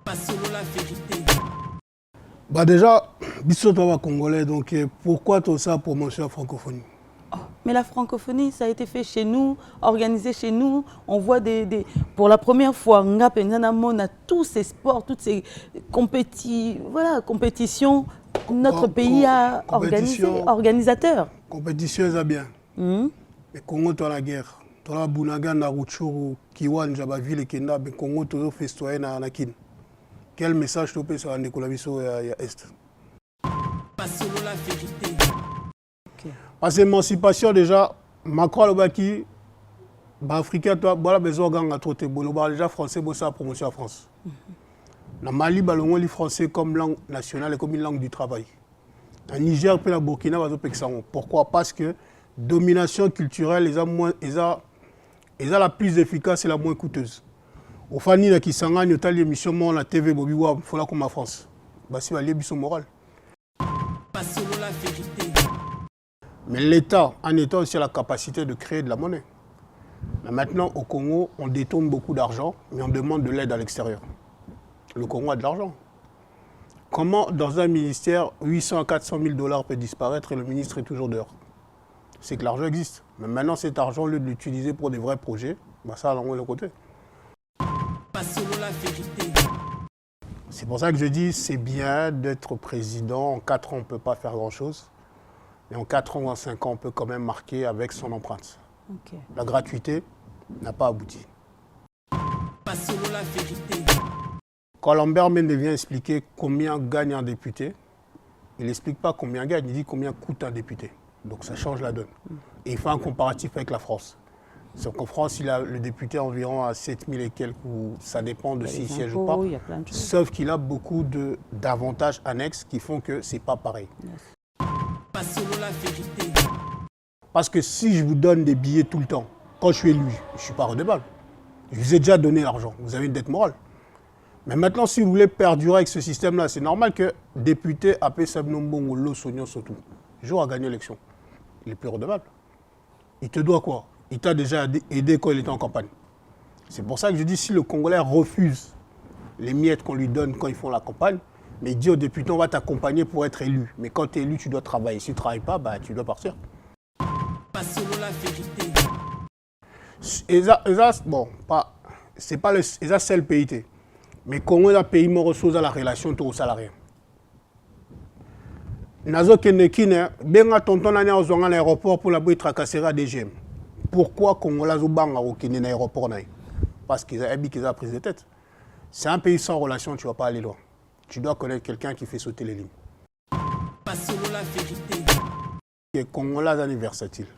Pas selon la vérité. Bah déjà, Bissot Congolais, donc pourquoi tout ça promotion francophonie? Mais la francophonie, ça a été fait chez nous, organisé chez nous. On voit pour la première fois, Ngap et Nanamon a tous ces sports, toutes ces compétitions. Notre pays a organisé, organisateur. Compétition, ça bien. Mais Congo, tu as la guerre. Tu as la Bounaga, Naruchuru, Kiwan, Jabaville et Kenda, mais Congo, tu as festoyen à Anakin. Quel message tu peux sur la Nécolaviso et Est? Pas selon la vérité. Parce que l'émancipation, déjà, Macron, le Baki, Africain, tu as besoin de trotter. Déjà, français, c'est la promotion en France. Dans Mali, on lit français comme langue nationale et comme une langue du travail. En Niger, puis la Burkina, pourquoi? Parce que domination culturelle, ils ont la plus efficace et la moins coûteuse. Au Fani, qui s'engage, il y a l'émission la TV, il faut la comme en France. C'est une leçon morale. Pas selon la vérité. Mais l'État, en État aussi, a la capacité de créer de la monnaie. Mais maintenant, au Congo, on détourne beaucoup d'argent, mais on demande de l'aide à l'extérieur. Le Congo a de l'argent. Comment, dans un ministère, 800 à 400 000 $ peut disparaître et le ministre est toujours dehors? C'est que l'argent existe. Mais maintenant, cet argent, au lieu de l'utiliser pour des vrais projets, ça, on le côté. Pas selon la vérité. C'est pour ça que je dis c'est bien d'être président. En 4 ans, on ne peut pas faire grand-chose. Mais en 4 ans ou en 5 ans, on peut quand même marquer avec son empreinte. La gratuité n'a pas abouti. Pas selon la vérité. Quand Lambert Mende vient expliquer combien gagne un député, il n'explique pas combien gagne, il dit combien coûte un député. Donc ça change la donne. Et il fait un comparatif avec la France. Sauf qu'en France, il a le député environ à 7 000 et quelques, ou ça dépend de s'il siège ou pas. Sauf qu'il a beaucoup d'avantages annexes qui font que ce n'est pas pareil. Pas selon la vérité. Parce que si je vous donne des billets tout le temps, quand je suis élu, je ne suis pas redevable. Je vous ai déjà donné l'argent, vous avez une dette morale. Mais maintenant, si vous voulez perdurer avec ce système-là, c'est normal que député AP Sabnombongo, Lo Sognon Sotou, jour à gagner l'élection, il est plus redevable. Il te doit quoi? Il t'a déjà aidé quand il était en campagne. C'est pour ça que je dis, si le Congolais refuse les miettes qu'on lui donne quand ils font la campagne, mais il dit au député, on va t'accompagner pour être élu. Mais quand tu es élu, tu dois travailler. Si tu ne travailles pas, tu dois partir. Pas selon la vérité. C'est pas le seul pays. Mais Congo est un pays qui reçoit la relation aux salariés. Nazo Kenekine, bien tonton à l'aéroport pour la boîte tracasserie à DGM. Pourquoi Congo a banga au Kenya l'aéroport? Parce qu'ils ont prise de tête. C'est un pays sans relation, tu ne vas pas aller loin. Tu dois connaître quelqu'un qui fait sauter les lignes. Pas selon la vérité. Les Congolais sont versatiles.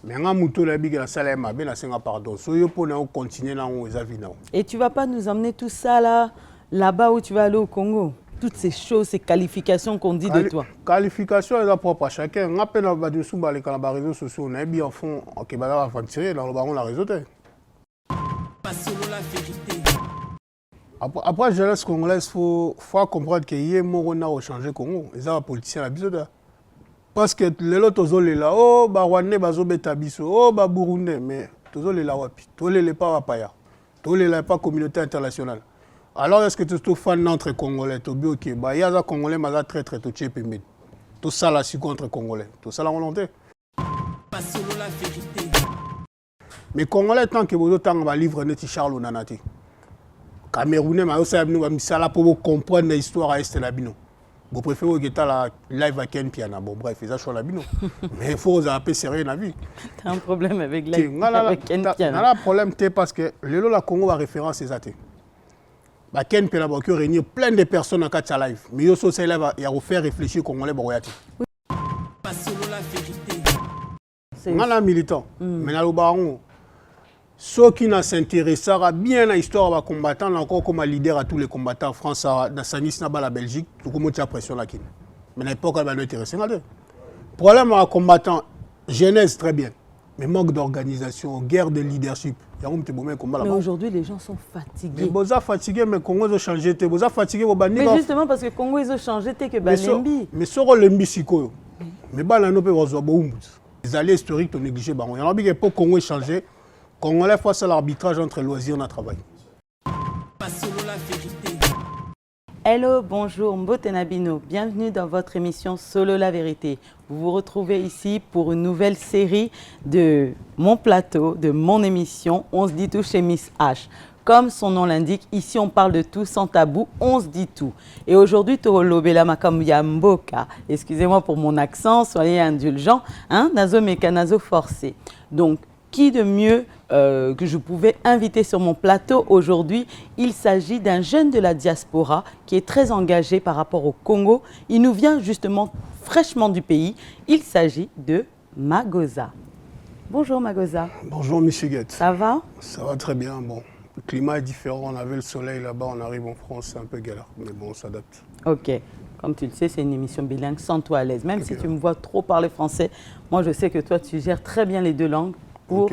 Mais quand tu as dit que la salle est ma belle, c'est pardon. Si tu peux continuer dans les vie. Et tu ne vas pas nous emmener tout ça là-bas où tu vas aller au Congo? Toutes ces choses, ces qualifications qu'on dit de toi. Qualifications, elles sont propres à chacun. On appelle les réseaux sociaux, on a bien en fond, on va aventurer dans le baron la réseau. Pas selon la vérité. Après, la jeunesse congolaise, il faut comprendre qu'il y a un changé au Congo. Ils ont un politicien à biso. Parce que les autres, ils sont là, oh, Rwandais, ils sont là, oh, Burundais, mais ils sont là, ils ne sont pas Wapaya. Ils ne sont pas communauté internationale. Alors, est-ce que tu es fan d'entre Congolais? Tu es OK. Il y a des Congolais qui sont très, très touchés. Tout ça, là, c'est contre Congolais. Tout ça, la volonté. Pas selon la vérité. Mais Congolais, tant que vous avez livre de Charles Onanati. Camerounais, mais ça là pour comprendre l'histoire à Est et Labino. Vous préférez que la live à Ken Piana. Bon, bref, ils ont Labino. Mais il faut vous appeler sérieux dans la vie. Tu as un problème avec Ken Piana. Tu as un problème parce que le Congo a référence à Ken Piana qui réunit plein de personnes en cas de live. Mais il y a faire réfléchir les Congolais. Pas selon la vérité. Je suis un militant. Mais dans le baron, ceux qui s'intéressent bien à l'histoire des combattants, encore comme leader à tous les combattants en France, dans Sanis, la Belgique, tout comme tu as pression là. Mais à l'époque, elle m'a intéressé. Le problème à combattant, jeunesse très bien, mais manque d'organisation, guerre de leadership. Mais aujourd'hui, les gens sont fatigués. Ils sont fatigués, mais Congo a changé. Ils sont fatigués. Mais justement, parce que Congo, ils ont changé, que Balembi. Mais sur le Lembi, c'est quoi? Mais Balano peut avoir les alliés historiques, on négligé. Il y a un peu Congo a changé. Congolais face à l'arbitrage entre loisirs et travail. Pas selon la vérité. Hello, bonjour, Mbotenabino. Bienvenue dans votre émission Solo la vérité. Vous vous retrouvez ici pour une nouvelle série de mon plateau, de mon émission On se dit tout chez Miss H. Comme son nom l'indique, ici on parle de tout sans tabou, on se dit tout. Et aujourd'hui, Torolobela Makam Yamboka, excusez-moi pour mon accent, soyez indulgents, hein, nazo méca, nazo forcé. Donc, qui de mieux que je pouvais inviter sur mon plateau aujourd'hui? Il s'agit d'un jeune de la diaspora qui est très engagé par rapport au Congo. Il nous vient justement fraîchement du pays. Il s'agit de Magoza. Bonjour Magoza. Bonjour Miss Huguette. Ça va? Ça va très bien. Bon, le climat est différent. On avait le soleil là-bas, on arrive en France, c'est un peu galère. Mais bon, on s'adapte. Ok. Comme tu le sais, c'est une émission bilingue, sens-toi à l'aise. Même Ok. si tu me vois trop parler français, moi je sais que toi tu gères très bien les deux langues pour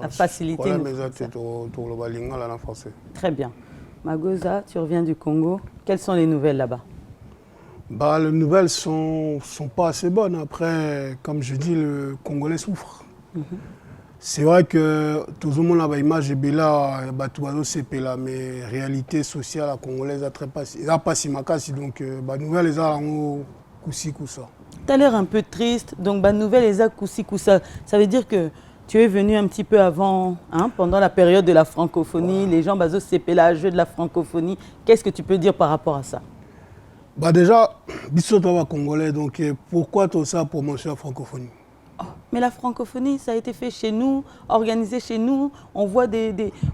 la facilité. En français. Très bien. Magoza, tu reviens du Congo. Quelles sont les nouvelles là-bas? Bah, les nouvelles sont pas assez bonnes. Après, comme je dis, le Congolais souffre. C'est vrai que tout le monde a une image de là, c'est là, mais réalité sociale à congolaise a très pas si macassi. Donc, bah, nouvelles les a koussi koussa. Tu as l'air un peu triste. Donc, bonne nouvelle, les Koussi Koussa. Ça veut dire que tu es venu un petit peu avant, hein, pendant la période de la francophonie. Ouais. Les gens, bazo CP, jeu de la francophonie. Qu'est-ce que tu peux dire par rapport à ça? Bah déjà, biso toi congolais, donc pourquoi tout ça pour mentionner la francophonie? Mais la francophonie, ça a été fait chez nous, organisé chez nous. On voit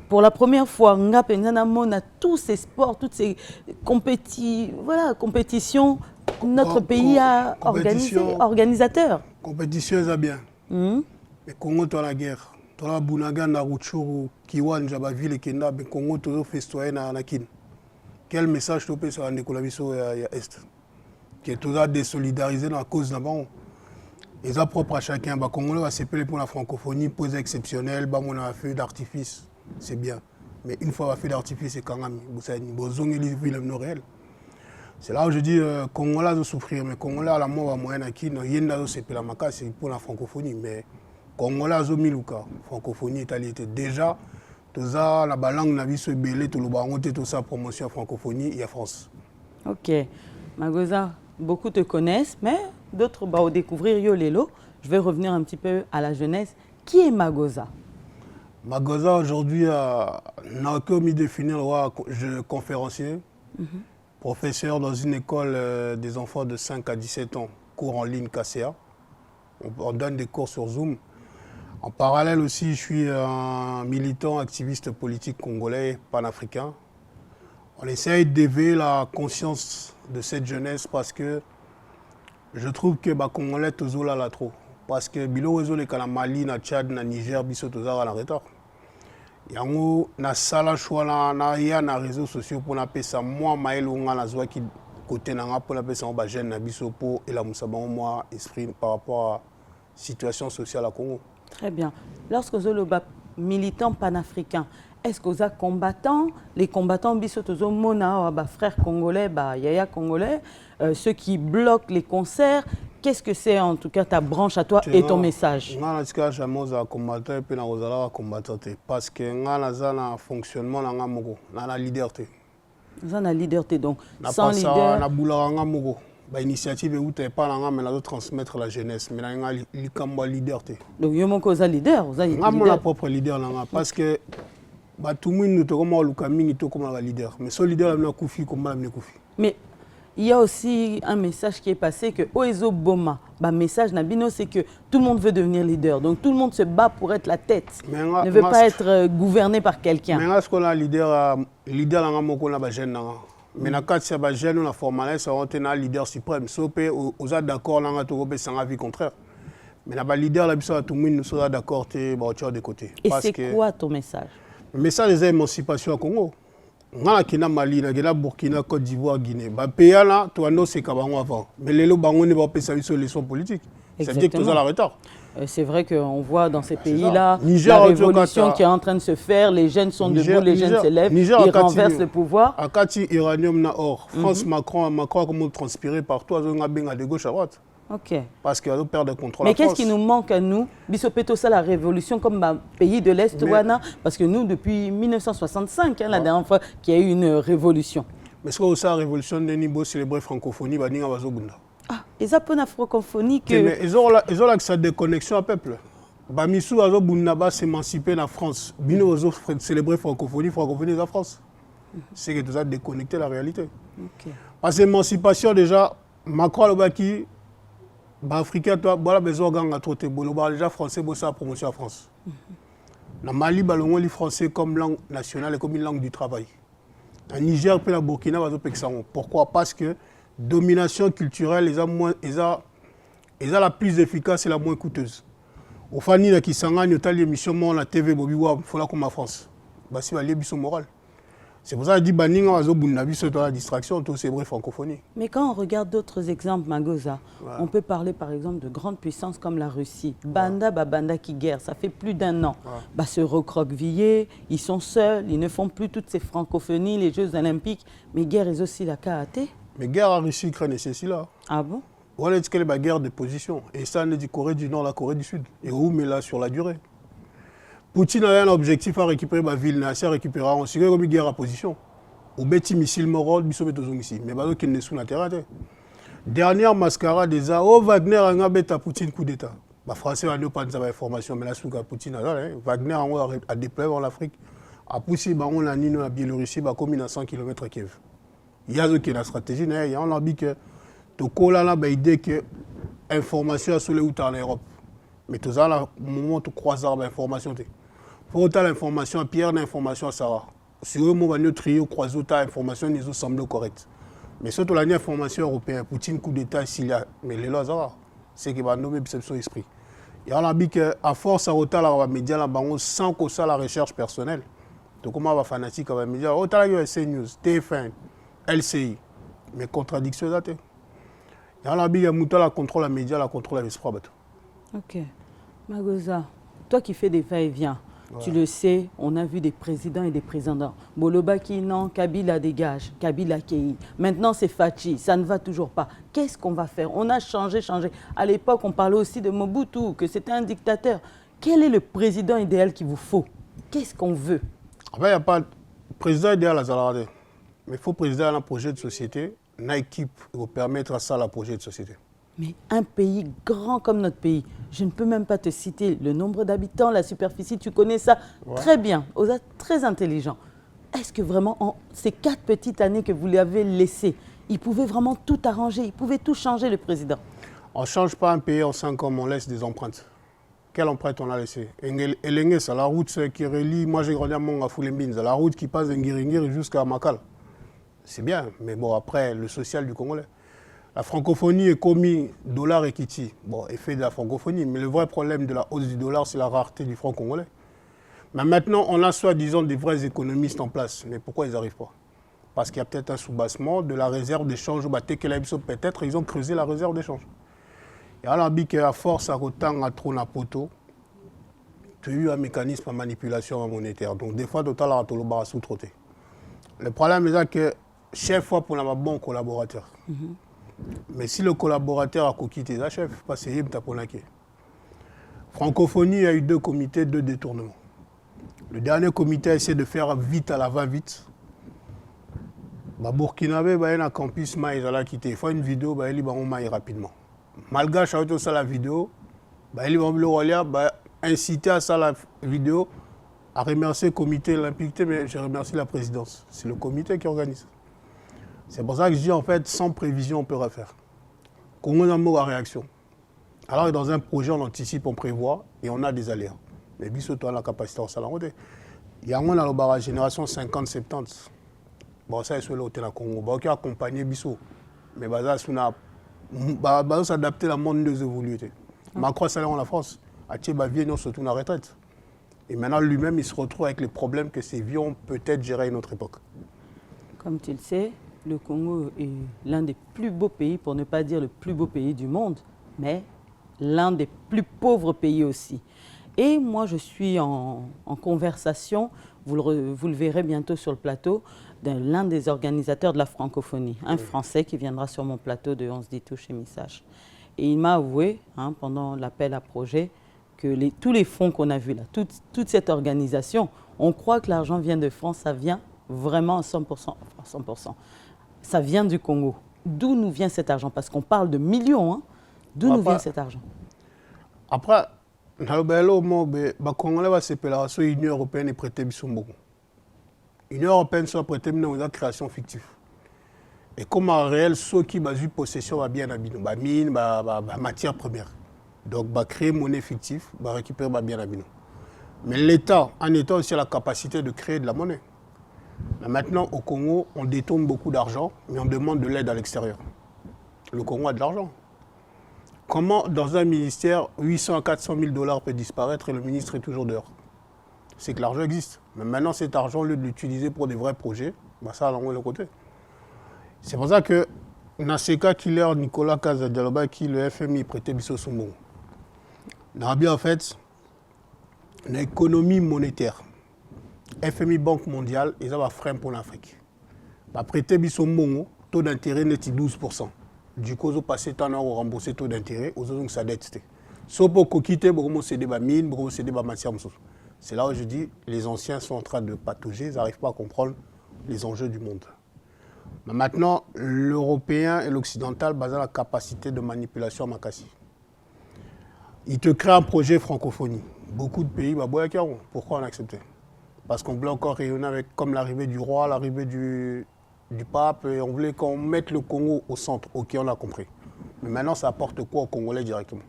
pour la première fois, on a tous ces sports, toutes ces compétitions. Notre pays a organisé, organisateur. Compétition, ça bien. Mais Congo, tu as la guerre. Tu as la Bunaga, Naruchuru, Kiwan, Jabaville, Kenda, mais Congo, tu as fait citoyen à Nakin. Quel message tu peux sur la Nécolabiso et à Est? Qui est tout à désolidariser dans la cause d'abord. Et ça propre à chacun. Bah, Congolais va s'épeler pour la francophonie, pose exceptionnelle, bah, on a un feu d'artifice, c'est bien. Mais une fois un feu d'artifice, c'est quand même, réel. C'est là où je dis, Congolais doit souffrir, mais Congolais à la mort, moyenne qui c'est pour la francophonie. Mais Congolais a miluka, francophonie italienne. Déjà, tout ça, la langue n'a vu se belé, tout le baron, tout ça, promotion francophonie, il y a France. Ok. Magoza, beaucoup te connaissent, mais d'autres vont découvrir Yolelo. Je vais revenir un petit peu à la jeunesse. Qui est Magoza? Magoza, aujourd'hui, n'a que mis définir le conférencier, professeur dans une école des enfants de 5 à 17 ans, cours en ligne KCA. On donne des cours sur Zoom. En parallèle aussi, je suis un militant activiste politique congolais, panafricain. On essaye d'éveiller la conscience de cette jeunesse parce que je trouve que les Congolais sont là trop. Parce que les Mali, le Tchad, le Niger, ils sont en retard. Il y a un sala choix dans les réseaux sociaux pour appeler ça. Moi, Maël Onga, qui côté pour appeler ça un jeune pour et la Moussaban, moi, exprime par rapport à la situation sociale à Congo. Très bien. Lorsque vous êtes militant panafricain, est-ce que vous êtes combattants? Les combattants, bisotozo mona, frères congolais, yaya congolais, ceux qui bloquent les concerts, qu'est-ce que c'est en tout cas ta branche à toi et ton message? Parce que j'ai combattant et puis combattant parce que un fonctionnement dans la liberté. Dans la liberté donc sans leader. L'initiative est pas mais transmettre la jeunesse mais la liberté. Donc yo moko za leader, vous avez mon propre leader parce que tout le monde comme leader mais ce leader là Koufi comme Koufi. Mais il y a aussi un message qui est passé que Oezo Boma, message Nabino, c'est que tout le monde veut devenir leader. Donc tout le monde se bat pour être la tête. Ne veut pas être gouverné par quelqu'un. Mais est-ce qu'on a leader dans la jeune mais quand c'est un jeune on a formalisé ça on est un leader suprême. Sauf aux d'accord là on a sans avis contraire. Mais la leader là tout le monde nous sera d'accord tu es de côté. Et c'est quoi ton message? Le message des émancipations au Congo. On a Mali, Burkina, Côte d'Ivoire, Guinée. Pays là, tu as c'est avant. Mais les bango ne vont pas faire sur les leçons politiques. C'est-à-dire que tu as la retard. C'est vrai qu'on voit dans ces pays-là la révolution qui est en train de se faire. Les jeunes sont debout, les jeunes se lèvent, ils renversent le pouvoir. À Kati, uranium na or. France, Macron, comment transpirer partout, de gauche à droite. Ok. Parce qu'il y a d'autres pertes de contrôle. Mais qu'est-ce qui nous manque à nous? Bissopeto, ça la révolution comme pays de l'Est, Wana, parce que nous, depuis 1965, la dernière fois qu'il y a eu une révolution. Mais ce que la révolution de Nibo célébrer francophonie, bah ninga bazobunda. Ah, et ça peut la francophonie que. Mais ils ont là que ça déconnexion à peuple. Bah misou bazobunda ba s'émanciper en France. Bino bazo célébrer francophonie de la France. C'est que tout ça déconnecté la réalité. Ok. Parce que l'émancipation déjà, Macron le baki, bah africain toi, voilà besoin ganga troté, bon bah déjà français bon ça promotion en France. Na Mali balongo li français comme langue nationale et comme une langue du travail. En Niger, puis la Burkina Faso, pourquoi? Parce que domination culturelle est la plus efficace et la moins coûteuse. Au Fani, la Kisanga, il y a l'émission la TV, il faut la comme en France. C'est la liaison morale. C'est pour ça que je dis que c'est la distraction, tout c'est vrai francophonie. Mais quand on regarde d'autres exemples, Magoza, on peut parler par exemple de grandes puissances comme la Russie. Banda, Banda qui guerre, ça fait plus d'1 an. Se recroqueviller, ils sont seuls, ils ne font plus toutes ces francophonies, les Jeux Olympiques. Mais guerre est aussi la KAT. Mais guerre en Russie, Ukraine, c'est ceci là. Ah bon? On a dit que c'est la guerre de position. Et ça, on a dit Corée du Nord, la Corée du Sud. Et où, mais là, sur la durée. Poutine a un objectif à récupérer ma ville, à récupérer en Syrie comme une guerre à position. Au bêtis missile moral, biso betozong ici. Mais bah qu'il n'est sous la terre. Dernière mascarade des Wagner a un bête à Poutine coup d'état. Bah français a pas de information, mais là sous Poutine Wagner a déployé en Afrique. A poussé bah on a nino à Biélorussie bah comme à 100 km à Kiev. Il y a qui la stratégie, il y a on a dit que to kola là bah idée que information sur les routes en Europe. Mais tout ça là moment tu croises l'information. Pour l'information à Pierre, l'information à Sarah. Si vous avez trié, croisé l'information, ils ont semblé corrects. Mais surtout l'information européenne, Poutine, coup d'État, s'il y a, mais les lois, c'est qu'il va nommer son esprit. Et on a dit qu'à force à retard, les médias, sans que ça la recherche personnelle. Donc, comment on va fanatique avec les médias? Autant que CNews, TF1, LCI. Mais contradiction, là, et on a dit que la contrôle les médias, la contrôle l'esprit. Ok. Magoza, toi qui fais des va-et-vient, tu le sais, on a vu des présidents et des présidents. Bolobaki, non, Kabila dégage, Kabila Kei. Maintenant, c'est Fachi, ça ne va toujours pas. Qu'est-ce qu'on va faire? On a changé. À l'époque, on parlait aussi de Mobutu, que c'était un dictateur. Quel est le président idéal qu'il vous faut? Qu'est-ce qu'on veut? En fait, il n'y a pas de président idéal à Zalarade. Mais il faut président à un projet de société, une équipe pour permettre à ça le projet de société. Mais un pays grand comme notre pays, je ne peux même pas te citer le nombre d'habitants, la superficie, tu connais ça très bien, vous êtes très intelligent. Est-ce que vraiment, en ces 4 petites années que vous l'avez laissé, il pouvait vraiment tout arranger, il pouvait tout changer, le président? On ne change pas un pays en 5 ans, on laisse des empreintes. Quelle empreinte on a laissé? Elenge, c'est la route qui relie, moi j'ai grandi à Mongafoulimbine, c'est la route qui passe d'Ngiringiri jusqu'à Makal. C'est bien, mais bon, après, le social du Congolais. La francophonie est commis dollar et kiti. Bon, effet de la francophonie, mais le vrai problème de la hausse du dollar, c'est la rareté du franc congolais. Mais maintenant, on a soi-disant des vrais économistes en place. Mais pourquoi ils n'arrivent pas? Parce qu'il y a peut-être un soubassement de la réserve d'échange. Peut-être ils ont creusé la réserve d'échange. Et alors, à force à autant à trop na poto, tu as eu un mécanisme de manipulation monétaire. Donc, des fois, total à toloba sous-trotté. Le problème est que chaque fois pour un bon collaborateur. Mais si le collaborateur a quitté sa chef, parce que c'est Taponake. Francophonie, il y a eu 2 comités, 2 détournements. Le dernier comité a essayé de faire vite à la va-vite. Burkinabé, il y a un campus, il a quitté. Il faut une vidéo, il y a rapidement. Malgré ça, la vidéo, il a incité à ça la vidéo, à remercier le comité olympique, mais je remercie la présidence. C'est le comité qui organise. C'est pour ça que je dis, en fait, sans prévision, on peut refaire. Congo a mot à réaction. Alors, dans un projet, on anticipe, on prévoit, et on a des aléas. Mais biso, toi, la capacité en salarode. Il y a un dans la génération 50-70. Bon, ça, c'est le hôtel à Congo. Bon, qui a accompagné biso. Mais ça, c'est s'adapter à la monde des évolués. Macron, c'est en la France. À Tchéba, vient surtout en retraite. Et maintenant, lui-même, il se retrouve avec les problèmes que ces vieux ont peut-être gérés à une autre époque. Comme tu le sais, le Congo est l'un des plus beaux pays, pour ne pas dire le plus beau pays du monde, mais l'un des plus pauvres pays aussi. Et moi, je suis en conversation, vous le verrez bientôt sur le plateau, de l'un des organisateurs de la francophonie, un Français qui viendra sur mon plateau de On se dit tout chez Missage. Et il m'a avoué, hein, pendant l'appel à projet, que tous les fonds qu'on a vus là, toute cette organisation, on croit que l'argent vient de France, ça vient vraiment à 100%, enfin 100%. Ça vient du Congo. D'où nous vient cet argent? Parce qu'on parle de millions, hein. D'où nous vient cet argent? Après, les Congolais vont se péler sur l'Union européenne et prêter Bissombo. L'Union européenne soit prêtée dans une création fictive. Et comme en réel, ceux qui ont eu possession va bien habiter, mine, matière première. Donc, créer monnaie fictive, récupérer bien habiter. Mais l'État, en État aussi a la capacité de créer de la monnaie. Mais maintenant, au Congo, on détourne beaucoup d'argent, mais on demande de l'aide à l'extérieur. Le Congo a de l'argent. Comment, dans un ministère, 800 à 400 000 $ peut disparaître et le ministre est toujours dehors? C'est que l'argent existe. Mais maintenant, cet argent, au lieu de l'utiliser pour des vrais projets, ça, on l'envoie de côté. C'est pour ça que, dans ce cas, Nicolas Kazadialoba, qui le FMI prêtait Bisso Sombo, en fait, l'économie monétaire, FMI Banque mondiale, ils ont un frein pour l'Afrique. Prêter Bisso Mbongo, taux d'intérêt net 12%. Du coup, ils ont passé tant d'euros rembourser le taux d'intérêt, ils ont sa dette. Sauf pour quitter, ils céder des mines, ils céder des matières. C'est là où je dis, les anciens sont en train de patauger, ils n'arrivent pas à comprendre les enjeux du monde. Mais maintenant, l'Européen et l'Occidental basent la capacité de manipulation à Makassi. Ils te créent un projet francophonie. Beaucoup de pays, pourquoi on a accepté? Parce qu'on voulait encore rayonner avec, comme l'arrivée du roi, l'arrivée du pape, et on voulait qu'on mette le Congo au centre. Ok, on a compris. Mais maintenant, ça apporte quoi aux Congolais directement?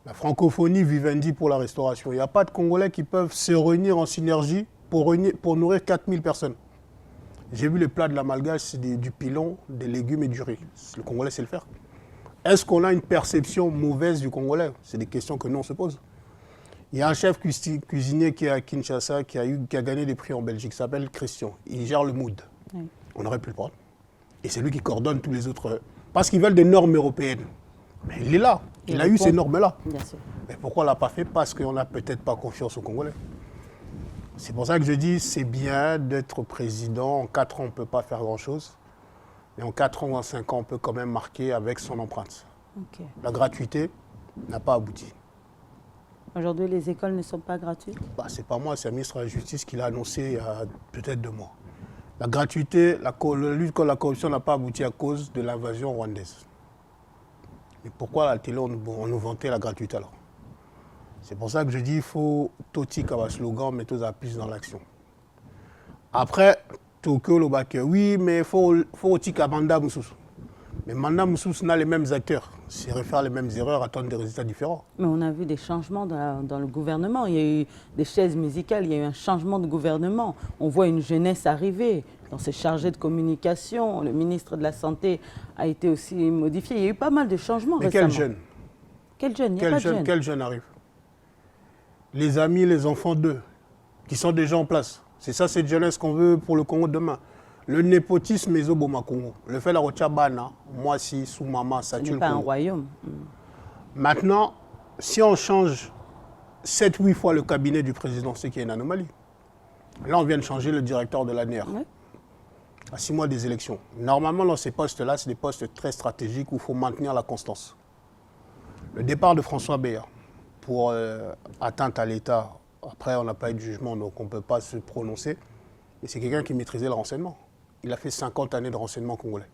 La francophonie, Vivendi pour la restauration. Il n'y a pas de Congolais qui peuvent se réunir en synergie pour nourrir 4000 personnes. J'ai vu les plats de la malgache, c'est du pilon, des légumes et du riz. Le Congolais sait le faire. Est-ce qu'on a une perception mauvaise du Congolais? C'est des questions que nous, on se pose. Il y a un chef cuisinier qui est à Kinshasa, qui a gagné des prix en Belgique, qui s'appelle Christian. Il gère le mood. Oui. On aurait pu le prendre. Et c'est lui qui coordonne tous les autres. Parce qu'ils veulent des normes européennes. Mais il est là. Il a eu ces normes-là. Mais pourquoi on ne l'a pas fait? Parce qu'on n'a peut-être pas confiance aux Congolais. C'est pour ça que je dis c'est bien d'être président. En 4 ans, on ne peut pas faire grand-chose. Mais en 4 ans ou en 5 ans, on peut quand même marquer avec son empreinte. Okay. La gratuité n'a pas abouti. Aujourd'hui, les écoles ne sont pas gratuites? Ce n'est pas moi, c'est le ministre de la Justice qui l'a annoncé il y a peut-être 2 mois. La gratuité, la lutte contre la corruption n'a pas abouti à cause de l'invasion rwandaise. Mais pourquoi à la télé, on nous vantait la gratuité alors? C'est pour ça que je dis qu'il faut Toti comme slogan, mais tous à plus dans l'action. Après, Tokyo, le bac, oui, mais il faut aussi qu'à Manda Moussous. Mais Manda Moussous n'a les mêmes acteurs. C'est refaire les mêmes erreurs, attendre des résultats différents. Mais on a vu des changements dans le gouvernement. Il y a eu des chaises musicales, il y a eu un changement de gouvernement. On voit une jeunesse arriver dans ces chargés de communication. Le ministre de la Santé a été aussi modifié. Il y a eu pas mal de changements récemment. Mais quel jeune? Quel jeune? Il n'y a pas de jeune. Quel jeune arrive? Les amis, les enfants d'eux, qui sont déjà en place. C'est ça cette jeunesse qu'on veut pour le Congo demain. Le népotisme est au Congo. Le fait de la Rotiabana, moi si, sous maman, ça tue le Congo. Ce n'est pas un royaume. Maintenant, si on change 7-8 fois le cabinet du président, c'est qu'il y a une anomalie. Là, on vient de changer le directeur de l'ANR. Oui. À 6 mois des élections. Normalement, dans ces postes-là, c'est des postes très stratégiques où il faut maintenir la constance. Le départ de François Béat pour atteinte à l'État, après, on n'a pas eu de jugement, donc on ne peut pas se prononcer. Mais c'est quelqu'un qui maîtrisait le renseignement. Il a fait 50 années de renseignement congolais.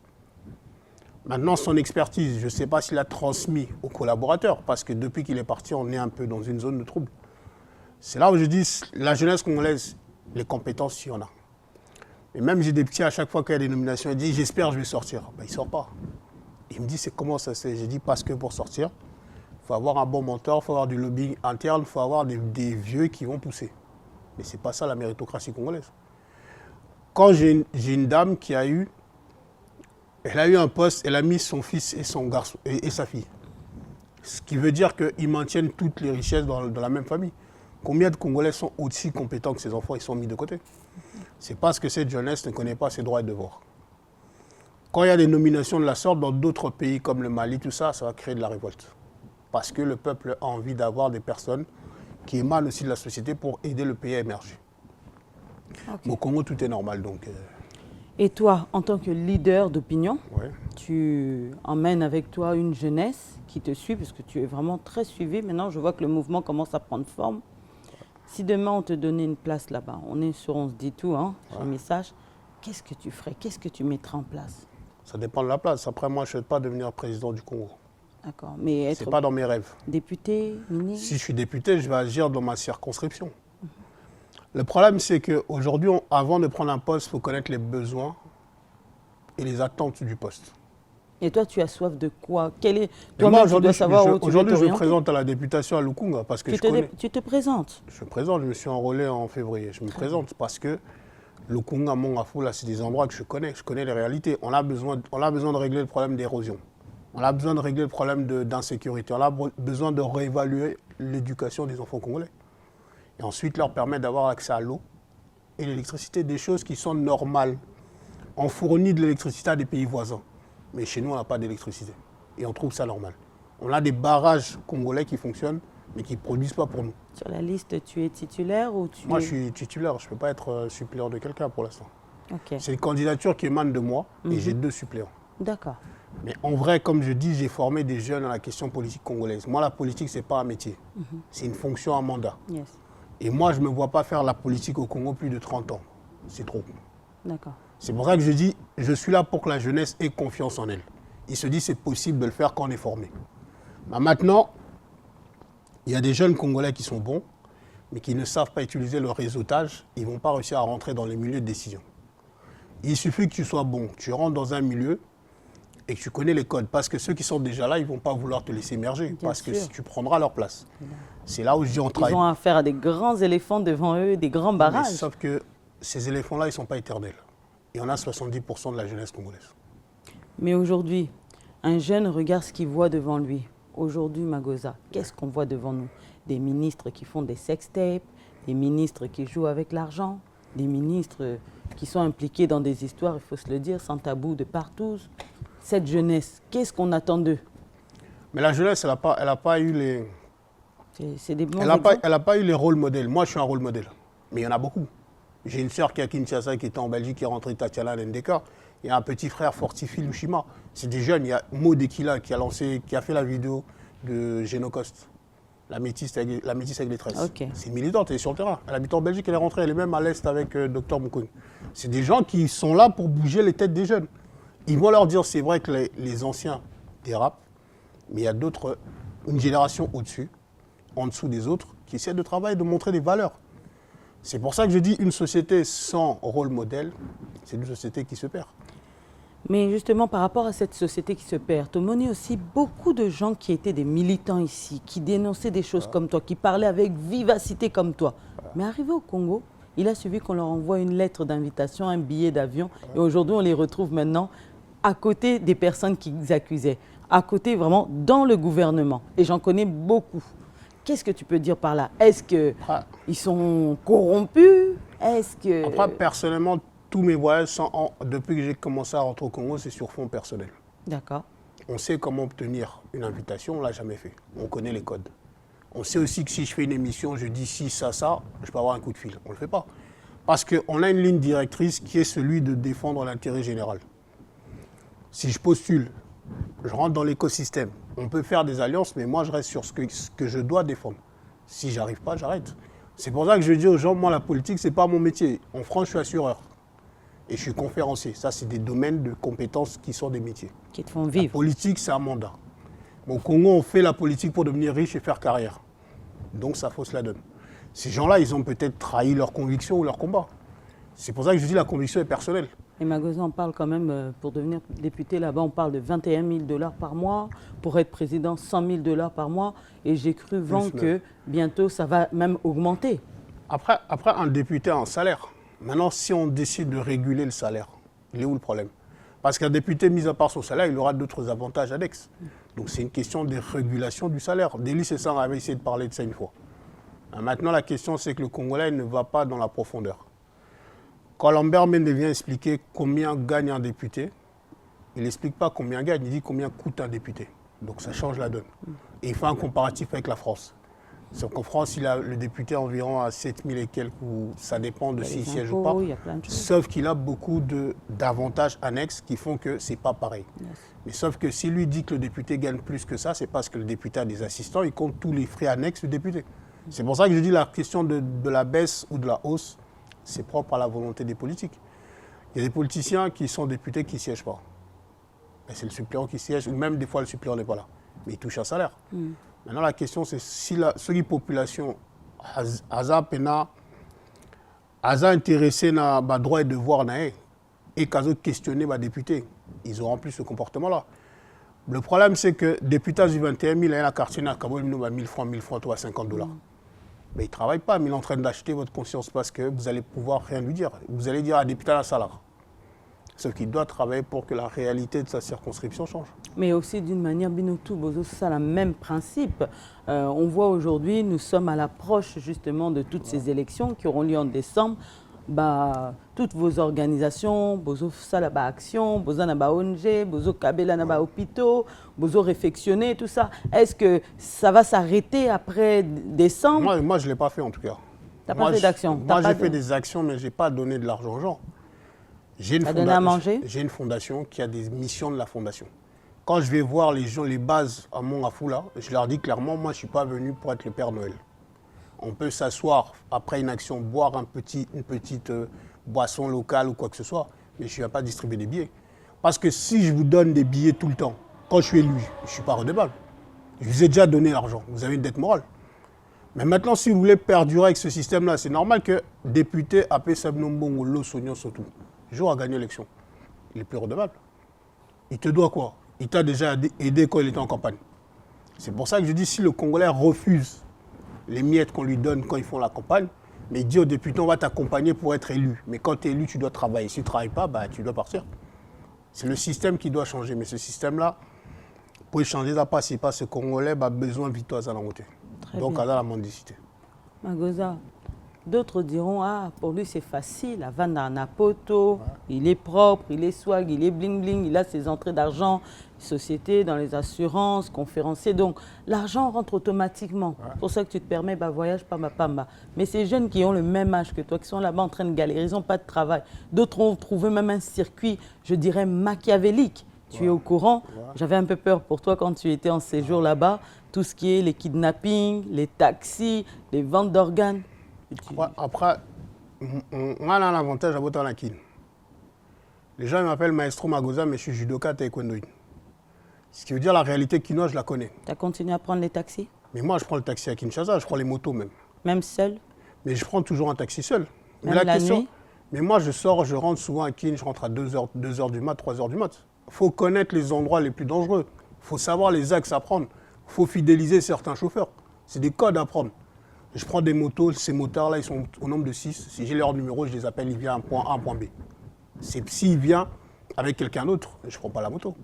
Maintenant, son expertise, je ne sais pas s'il a transmis aux collaborateurs, parce que depuis qu'il est parti, on est un peu dans une zone de trouble. C'est là où je dis, la jeunesse congolaise, les compétences, il y en a. Et même j'ai des petits, à chaque fois qu'il y a des nominations, ils disent, j'espère que je vais sortir. Ben, il ne sort pas. Il me dit, c'est comment ça se fait? J'ai dit, parce que pour sortir, il faut avoir un bon mentor, il faut avoir du lobbying interne, il faut avoir des vieux qui vont pousser. Mais ce n'est pas ça la méritocratie congolaise. Quand j'ai une dame qui a eu, elle a eu un poste, elle a mis son fils et son garçon et sa fille. Ce qui veut dire qu'ils maintiennent toutes les richesses dans la même famille. Combien de Congolais sont aussi compétents que ces enfants, ils sont mis de côté? C'est parce que cette jeunesse ne connaît pas ses droits et devoirs. Quand il y a des nominations de la sorte dans d'autres pays comme le Mali, tout ça, ça va créer de la révolte. Parce que le peuple a envie d'avoir des personnes qui émanent aussi de la société pour aider le pays à émerger. Okay. Au Congo, tout est normal. Donc, Et toi, en tant que leader d'opinion, ouais. tu emmènes avec toi une jeunesse qui te suit, parce que tu es vraiment très suivi. Maintenant, je vois que le mouvement commence à prendre forme. Si demain, on te donnait une place là-bas, on est sur On se dit tout, hein, sur le message, qu'est-ce que tu ferais? Qu'est-ce que tu mettrais en place? Ça dépend de la place. Après, moi, je ne souhaite pas devenir président du Congo. D'accord. Mais Ce n'est pas dans mes rêves. député, ministre? Si je suis député, je vais agir dans ma circonscription. Le problème, c'est qu'aujourd'hui, avant de prendre un poste, il faut connaître les besoins et les attentes du poste. Et toi, tu as soif de quoi? Quel est... Moi, Toi-même, tu aujourd'hui, dois savoir où tu veux aujourd'hui, je me t'orienter. présente à la députation à Lukunga parce que Tu te présentes? Je me présente, je me suis enrôlé en février. Je me présente parce que Lukunga, Mongafula, c'est des endroits que je connais les réalités. On a besoin de régler le problème d'érosion. On a besoin de régler le problème d'insécurité. On a besoin de réévaluer l'éducation des enfants congolais. Et ensuite, leur permettre d'avoir accès à l'eau et l'électricité, des choses qui sont normales. On fournit de l'électricité à des pays voisins. Mais chez nous, on n'a pas d'électricité. Et on trouve ça normal. On a des barrages congolais qui fonctionnent, mais qui ne produisent pas pour nous. Sur la liste, tu es titulaire ou tu Moi, es... je suis titulaire. Je ne peux pas être suppléant de quelqu'un pour l'instant. Ok, C'est une candidature qui émane de moi et j'ai 2 suppléants. d'accord. Mais en vrai, comme je dis, j'ai formé des jeunes à la question politique congolaise. Moi, la politique, ce n'est pas un métier. C'est une fonction, un mandat. Yes, Et moi, je ne me vois pas faire la politique au Congo plus de 30 ans. C'est trop. d'accord. C'est pour ça que je dis, je suis là pour que la jeunesse ait confiance en elle. Il se dit, c'est possible de le faire quand on est formé. Bah, maintenant, il y a des jeunes Congolais qui sont bons, mais qui ne savent pas utiliser le réseautage. Ils ne vont pas réussir à rentrer dans les milieux de décision. Il suffit que tu sois bon, que tu rentres dans un milieu et que tu connais les codes. Parce que ceux qui sont déjà là, ils ne vont pas vouloir te laisser émerger. Bien parce que sûr. si tu prendras leur place. C'est là où je dis, on Ils travaille. ont affaire à des grands éléphants devant eux, des grands Mais barrages. sauf que ces éléphants-là, ils ne sont pas éternels. Il y en a 70% de la jeunesse congolaise. Mais aujourd'hui, un jeune regarde ce qu'il voit devant lui. Aujourd'hui, Magoza, qu'est-ce qu'on voit devant nous? Des ministres qui font des sextapes, des ministres qui jouent avec l'argent, des ministres qui sont impliqués dans des histoires, il faut se le dire, sans tabou de partout. Cette jeunesse, qu'est-ce qu'on attend d'eux? Mais la jeunesse, elle n'a pas eu les... C'est des bons Elle n'a exemples. pas eu les rôles modèles. Moi, je suis un rôle modèle. Mais il y en a beaucoup. J'ai une sœur qui est à Kinshasa, qui était en Belgique, qui est rentrée Tatiana Ndeka. Il y a un petit frère, Fortifi Lushima. C'est des jeunes. Il y a Mo Dekila qui a fait la vidéo de Génocoste, la métisse avec les tresses. Ok. C'est une militante, elle est sur le terrain. Elle habite en Belgique, elle est rentrée. Elle est même à l'Est avec Dr Moukoun. C'est des gens qui sont là pour bouger les têtes des jeunes. Ils vont leur dire, c'est vrai que les anciens dérapent, mais il y a d'autres, une génération au-dessus, en dessous des autres, qui essaient de travailler, de montrer des valeurs. C'est pour ça que je dis une société sans rôle modèle, c'est une société qui se perd. Mais justement, par rapport à cette société qui se perd, Tomoni aussi, beaucoup de gens qui étaient des militants ici, qui dénonçaient des choses comme toi, qui parlaient avec vivacité comme toi. Mais arrivé au Congo, il a suffi qu'on leur envoie une lettre d'invitation, un billet d'avion, et aujourd'hui, on les retrouve maintenant à côté des personnes qu'ils accusaient, à côté vraiment dans le gouvernement. Et j'en connais beaucoup. Qu'est-ce que tu peux dire par là? Est-ce qu'ils sont corrompus? Est-ce que... Après, personnellement, tous mes voyages, depuis que j'ai commencé à rentrer au Congo, c'est sur fond personnel. D'accord. On sait comment obtenir une invitation, on ne l'a jamais fait. On connaît les codes. On sait aussi que si je fais une émission, je dis si, ça, je peux avoir un coup de fil. On ne le fait pas. Parce qu'on a une ligne directrice qui est celui de défendre l'intérêt général. Si je postule, je rentre dans l'écosystème. On peut faire des alliances, mais moi, je reste sur ce que je dois défendre. Si je n'arrive pas, j'arrête. C'est pour ça que je dis aux gens, moi, la politique, ce n'est pas mon métier. En France, je suis assureur. Et je suis conférencier. Ça, c'est des domaines de compétences qui sont des métiers. Qui te font La vivre. politique, c'est un mandat. Mais au Congo, on fait la politique pour devenir riche et faire carrière. Donc, ça fausse la donne. Ces gens-là, ils ont peut-être trahi leurs convictions ou leur combat. C'est pour ça que je dis la conviction est personnelle. Et Magoza, on parle quand même, pour devenir député là-bas, on parle de 21 000 $ par mois. Pour être président, 100 000 $ par mois. Et j'ai cru vendre que bientôt, ça va même augmenter. Après, un député a un salaire. Maintenant, si on décide de réguler le salaire, il est où le problème? Parce qu'un député, mis à part son salaire, il aura d'autres avantages annexes. Donc c'est une question de régulation du salaire. Délis Sessang avait essayé de parler de ça une fois. Maintenant, la question, c'est que le Congolais ne va pas dans la profondeur. Quand Lambert Mende vient expliquer combien gagne un député, il n'explique pas combien gagne, il dit combien coûte un député. Donc ça change la donne. Et il fait un comparatif avec la France. Sauf qu'en France, le député environ à 7000 et quelques, ou ça dépend de s'il siège ou pas. Il y a plein de choses. Sauf qu'il a beaucoup d'avantages annexes qui font que c'est pas pareil. Yes. Mais sauf que s'il lui dit que le député gagne plus que ça, c'est parce que le député a des assistants, il compte tous les frais annexes du député. C'est pour ça que je dis la question de la baisse ou de la hausse, c'est propre à la volonté des politiques. Il y a des politiciens qui sont députés qui ne siègent pas. C'est le suppléant qui siège, ou même des fois le suppléant n'est pas là. Mais il touche un salaire. Maintenant, la question, c'est si la population a intéressé na droit et devoir et qu'à questionner les députés, ils auront plus ce comportement-là. Le problème, c'est que député du 21 000, il a un quartier à 1000 francs, toi, 50 $. Mais il ne travaille pas, mais il est en train d'acheter votre conscience parce que vous allez pouvoir rien lui dire. Vous allez dire à député un salaire. Sauf qu'il doit travailler pour que la réalité de sa circonscription change. Mais aussi d'une manière binotou, c'est le même principe. On voit aujourd'hui, nous sommes à l'approche justement de toutes ces élections qui auront lieu en décembre. Toutes vos organisations, bozo sala ba action, bozo na ba ONG, bozo kabela na ba hôpitaux, bozo réfectionner, tout ça. Est-ce que ça va s'arrêter après décembre? Moi, je ne l'ai pas fait en tout cas. Tu n'as pas fait d'action? Moi, j'ai fait des actions, mais je n'ai pas donné de l'argent aux gens. J'ai une fondation qui a des missions de la fondation. Quand je vais voir les gens, les bases à Mongafou, je leur dis clairement, moi, je ne suis pas venu pour être le Père Noël. On peut s'asseoir après une action, boire une petite boisson locale ou quoi que ce soit, mais je ne viens pas distribuer des billets. Parce que si je vous donne des billets tout le temps, quand je suis élu, je ne suis pas redevable. Je vous ai déjà donné l'argent, vous avez une dette morale. Mais maintenant, si vous voulez perdurer avec ce système-là, c'est normal que député appelé Sabnombongo, Lo Sognon surtout, jour à gagner l'élection, il est plus redevable. Il te doit quoi? Il t'a déjà aidé quand il était en campagne. C'est pour ça que je dis, si le Congolais refuse les miettes qu'on lui donne quand ils font la campagne, mais il dit au député, on va t'accompagner pour être élu. Mais quand tu es élu, tu dois travailler. Si tu ne travailles pas, tu dois partir. C'est le système qui doit changer. Mais ce système-là, pour changer, ça passe, c'est pas ce Congolais a besoin de victoire à la montée. Donc, à la mendicité. Magoza, d'autres diront, pour lui c'est facile, à vendre un apoto, il est propre, il est swag, il est bling-bling, il a ses entrées d'argent, société, dans les assurances, conférenciers. Donc, l'argent rentre automatiquement. C'est pour ça que tu te permets, voyage, pamba. Mais ces jeunes qui ont le même âge que toi, qui sont là-bas en train de galérer, ils n'ont pas de travail. D'autres ont trouvé même un circuit, je dirais, machiavélique. Tu es au courant. J'avais un peu peur pour toi quand tu étais en séjour là-bas. Tout ce qui est les kidnappings, les taxis, les ventes d'organes. Après, on a un avantage à voter en Akin. Les gens m'appellent Maestro Magoza, mais je suis judoka taekwondoïne. Ce qui veut dire la réalité kinoise, je la connais. Tu as continué à prendre les taxis? Mais moi, je prends le taxi à Kinshasa, je prends les motos même. Même seul? Mais je prends toujours un taxi seul. Même la nuit? Mais moi, je rentre souvent à Kin, je rentre à 2h du mat, 3h du mat. Il faut connaître les endroits les plus dangereux. Il faut savoir les axes à prendre. Il faut fidéliser certains chauffeurs. C'est des codes à prendre. Je prends des motos, ces motards-là, ils sont au nombre de 6. Si j'ai leur numéro, je les appelle, ils viennent à un point A, un point B. S'il vient avec quelqu'un d'autre, je ne prends pas la moto.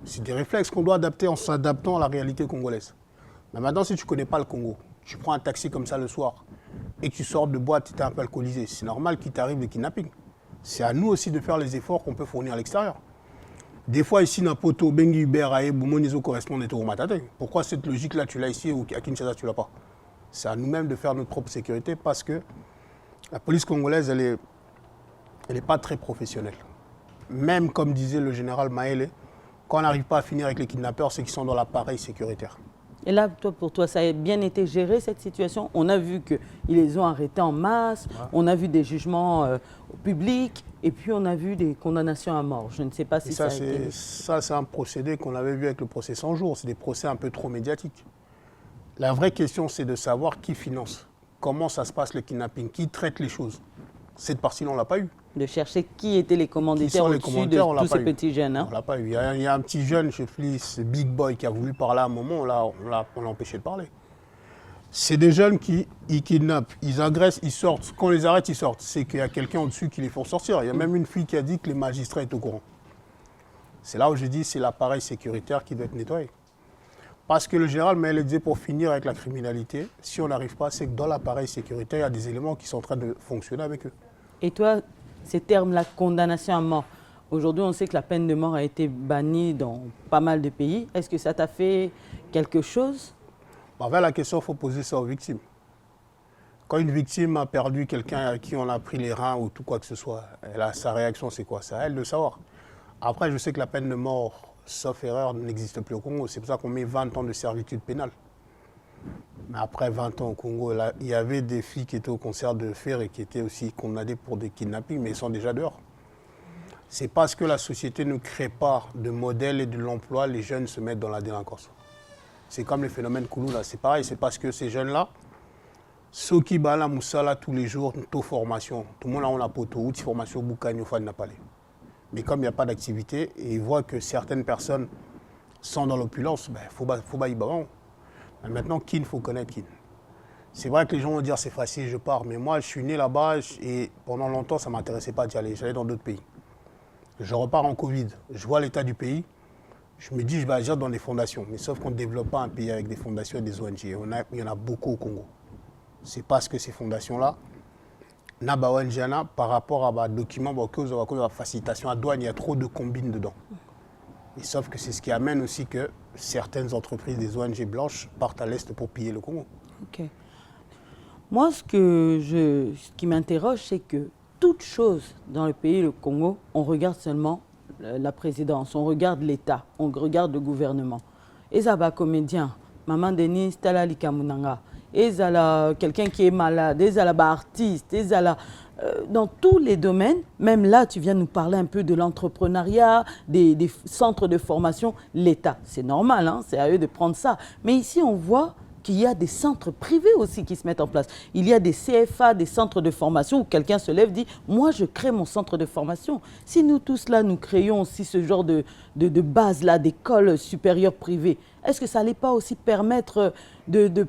C'est des réflexes qu'on doit adapter en s'adaptant à la réalité congolaise. Mais maintenant, si tu ne connais pas le Congo, tu prends un taxi comme ça le soir et que tu sors de boîte, tu es un peu alcoolisé, c'est normal qu'il t'arrive des kidnappings. C'est à nous aussi de faire les efforts qu'on peut fournir à l'extérieur. Des fois, ici, Napoto, Bengi, Hubert, Aé, Boumonizo correspondent au Matate. Pourquoi cette logique-là, tu l'as ici ou à Kinshasa, tu ne l'as pas? C'est à nous-mêmes de faire notre propre sécurité parce que la police congolaise, elle est pas très professionnelle. Même comme disait le général Maëlé, quand on n'arrive pas à finir avec les kidnappeurs, c'est qu'ils sont dans l'appareil sécuritaire. Et là, pour toi, ça a bien été géré cette situation? On a vu qu'ils les ont arrêtés en masse, on a vu des jugements publics, et puis on a vu des condamnations à mort. Je ne sais pas si ça a été... Ça, c'est un procédé qu'on avait vu avec le procès 100 jours. C'est des procès un peu trop médiatiques. La vraie question, c'est de savoir qui finance, comment ça se passe le kidnapping, qui traite les choses. Cette partie-là, on ne l'a pas eu. De chercher qui étaient les commanditaires au-dessus de tous ces petits jeunes. On ne l'a pas eu. Il y a un petit jeune, je sais, Big Boy, qui a voulu parler à un moment, on l'a empêché de parler. C'est des jeunes qui kidnappent, ils agressent, ils sortent. Quand on les arrête, ils sortent. C'est qu'il y a quelqu'un au-dessus qui les font sortir. Il y a même une fille qui a dit que les magistrats étaient au courant. C'est là où je dis c'est l'appareil sécuritaire qui doit être nettoyé. Parce que le général Maël disait, pour finir avec la criminalité, si on n'arrive pas, c'est que dans l'appareil sécuritaire, il y a des éléments qui sont en train de fonctionner avec eux. Et toi, ces termes-là, condamnation à mort, aujourd'hui, on sait que la peine de mort a été bannie dans pas mal de pays. Est-ce que ça t'a fait quelque chose? La question, il faut poser ça aux victimes. Quand une victime a perdu quelqu'un à qui on a pris les reins ou tout quoi que ce soit, sa réaction, c'est quoi? C'est à elle de savoir. Après, je sais que la peine de mort, sauf erreur, n'existe plus au Congo. C'est pour ça qu'on met 20 ans de servitude pénale. Mais après 20 ans au Congo, là, il y avait des filles qui étaient au concert de fer et qui étaient aussi condamnées pour des kidnappings, mais ils sont déjà dehors. C'est parce que la société ne crée pas de modèle et de l'emploi, les jeunes se mettent dans la délinquance. C'est comme le phénomène Koulou, là, c'est pareil, c'est parce que ces jeunes-là, ceux qui bala Moussala tous les jours, taux formation, tout le monde a un poteau, outil formation, boucagne, fan n'a pas les. Mais comme il n'y a pas d'activité, et ils voient que certaines personnes sont dans l'opulence, il faut y bailler. Maintenant, Kin, il faut connaître Kin. C'est vrai que les gens vont dire c'est facile, je pars, mais moi je suis né là-bas et pendant longtemps ça ne m'intéressait pas d'y aller, j'allais dans d'autres pays. Je repars en Covid, je vois l'état du pays, je me dis je vais agir dans des fondations, mais sauf qu'on ne développe pas un pays avec des fondations et des ONG. Il y en a beaucoup au Congo. C'est parce que ces fondations-là, par rapport à des documents, la facilitation à douane, il y a trop de combines dedans. Et sauf que c'est ce qui amène aussi que certaines entreprises des ONG blanches partent à l'Est pour piller le Congo. Ok. Moi, ce qui m'interroge, c'est que toute chose dans le pays, le Congo, on regarde seulement la présidence, on regarde l'État, on regarde le gouvernement. Et ça va comédien, Maman Denise, Tala Likamunanga. Et quelqu'un qui est malade, et artiste, et dans tous les domaines, même là, tu viens nous parler un peu de l'entrepreneuriat, des centres de formation, l'État. C'est normal, hein, c'est à eux de prendre ça. Mais ici, on voit qu'il y a des centres privés aussi qui se mettent en place. Il y a des CFA, des centres de formation où quelqu'un se lève et dit « Moi, je crée mon centre de formation ». Si nous tous là, nous créons aussi ce genre de base-là, d'écoles supérieures privées, est-ce que ça n'allait pas aussi permettre de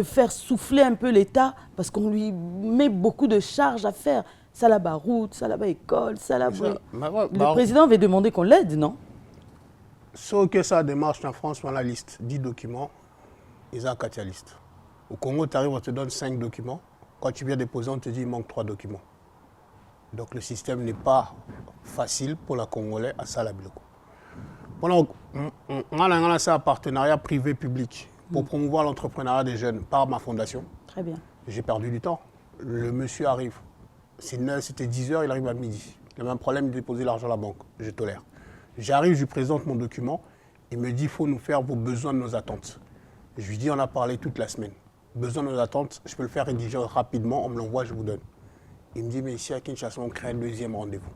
faire souffler un peu l'État parce qu'on lui met beaucoup de charges à faire. Ça là-bas route, ça là-bas école, ça là-bas... Le président avait demandé qu'on l'aide, non? Sauf que ça démarche en France, on a la liste, 10 documents, ils ont 4 listes. Au Congo, tu arrives, on te donne 5 documents. Quand tu viens déposer, on te dit qu'il manque 3 documents. Donc le système n'est pas facile pour la Congolais à Salabiloko. On a ça un partenariat privé-public pour promouvoir l'entrepreneuriat des jeunes par ma fondation. Très bien. J'ai perdu du temps. Le monsieur arrive, c'était 10 h, il arrive à midi. Le même problème de déposer l'argent à la banque, je tolère. J'arrive, je lui présente mon document, il me dit il faut nous faire vos besoins de nos attentes. Je lui dis on a parlé toute la semaine. Besoin de nos attentes, je peux le faire rédiger rapidement, on me l'envoie, je vous donne. Il me dit mais ici à Kinshasa, on crée un deuxième rendez-vous.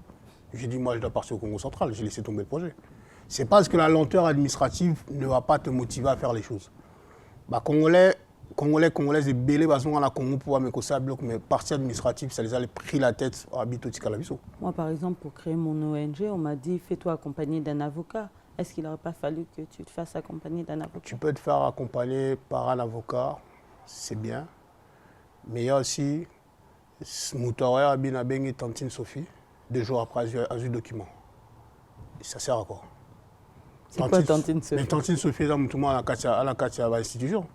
J'ai dit moi je dois partir au Congo central, j'ai laissé tomber le projet. C'est parce que la lenteur administrative ne va pas te motiver à faire les choses. Congolaises et belé à la Congo pour me ça bloc mais partie administrative ça les a pris la tête à Bitotika Labiso. Moi par exemple pour créer mon ONG, on m'a dit fais-toi accompagner d'un avocat. Est-ce qu'il n'aurait pas fallu que tu te fasses accompagner d'un avocat? Tu peux te faire accompagner par un avocat, c'est bien. Mais il y a aussi Moutouria Abinabengi Tantine Sophie, 2 jours après a eu document. Et ça sert à quoi? C'est quoi Tantine Sophie? Mais Tantine Sophie, c'est à la institution.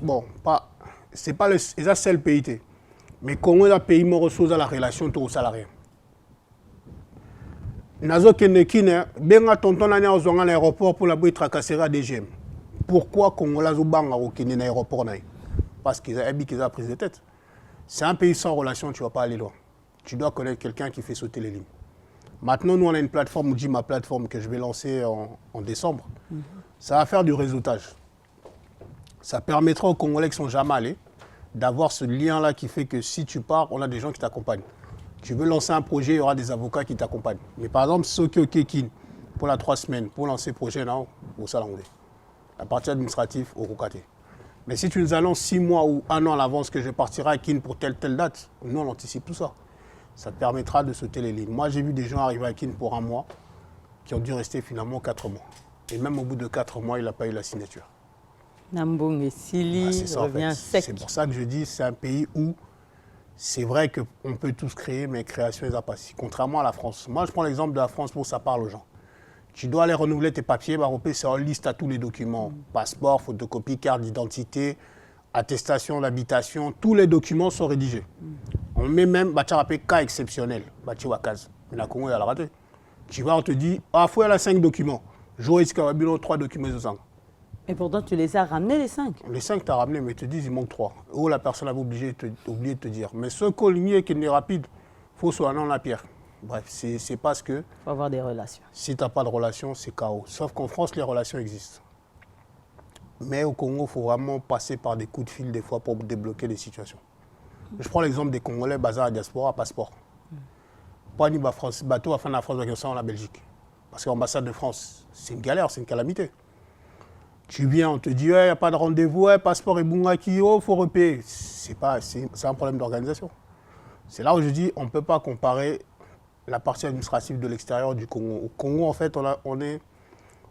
Bon, c'est pas le seul pays. Mais Congo est un pays qui reçoit la relation aux salariés. Nazo Kendekine, benga tonton nani ozonga à l'aéroport pour la boîte tracasserie à DGM. Pourquoi Congo la zobanga au Kenya l'aéroport naï? Parce qu'ils ont prise de tête. C'est un pays sans relation, tu ne vas pas aller loin. Tu dois connaître quelqu'un qui fait sauter les lignes. Maintenant, nous, on a une plateforme, dit ma plateforme que je vais lancer en décembre. Ça va faire du réseautage. Ça permettra aux Congolais qui ne sont jamais allés d'avoir ce lien-là qui fait que si tu pars, on a des gens qui t'accompagnent. Tu veux lancer un projet, il y aura des avocats qui t'accompagnent. Mais par exemple, ceux qui ont Kekin, pour la 3 semaines, pour lancer le projet, non, au salon. La partie administrative, au Rokate. Mais si tu nous annonces 6 mois ou 1 an à l'avance que je partirai à Kin pour telle date, nous, on anticipe tout ça. Ça te permettra de sauter les lignes. Moi, j'ai vu des gens arriver à Kin pour 1 mois qui ont dû rester finalement 4 mois. Et même au bout de 4 mois, il n'a pas eu la signature. Nambong et Sili revient sec. C'est pour ça que je dis c'est un pays où c'est vrai qu'on peut tous créer, mais création, ils a pas. Contrairement à la France. Moi, je prends l'exemple de la France pour que ça parle aux gens. Tu dois aller renouveler tes papiers, c'est en liste à tous les documents. Passeport, photocopie, carte d'identité, attestation d'habitation, tous les documents sont rédigés. On met même, cas exceptionnel, mais la Congo, elle a raté. Tu vas, on te dit, il faut y aller 5 documents. J'aurais 3 documents. Et pourtant, tu les as ramenés, les 5. Les 5, tu as ramené, mais ils te disent il manque 3. Ou la personne avait oublié de te dire. Mais ce collier qui est rapide, il faut soit dans la pierre. Bref, c'est parce que... Il faut avoir des relations. Si tu n'as pas de relation, c'est chaos. Sauf qu'en France, les relations existent. Mais au Congo, il faut vraiment passer par des coups de fil des fois pour débloquer les situations. Je prends l'exemple des Congolais basés à la diaspora, passeport. Pas ni France, bateau à fin de la France, en la Belgique. Parce que l'ambassade de France, c'est une galère, c'est une calamité. Tu viens, on te dit, il n'y a pas de rendez-vous, passeport et Bungaki, il faut repayer. C'est un problème d'organisation. C'est là où je dis, on ne peut pas comparer la partie administrative de l'extérieur du Congo. Au Congo, en fait, on est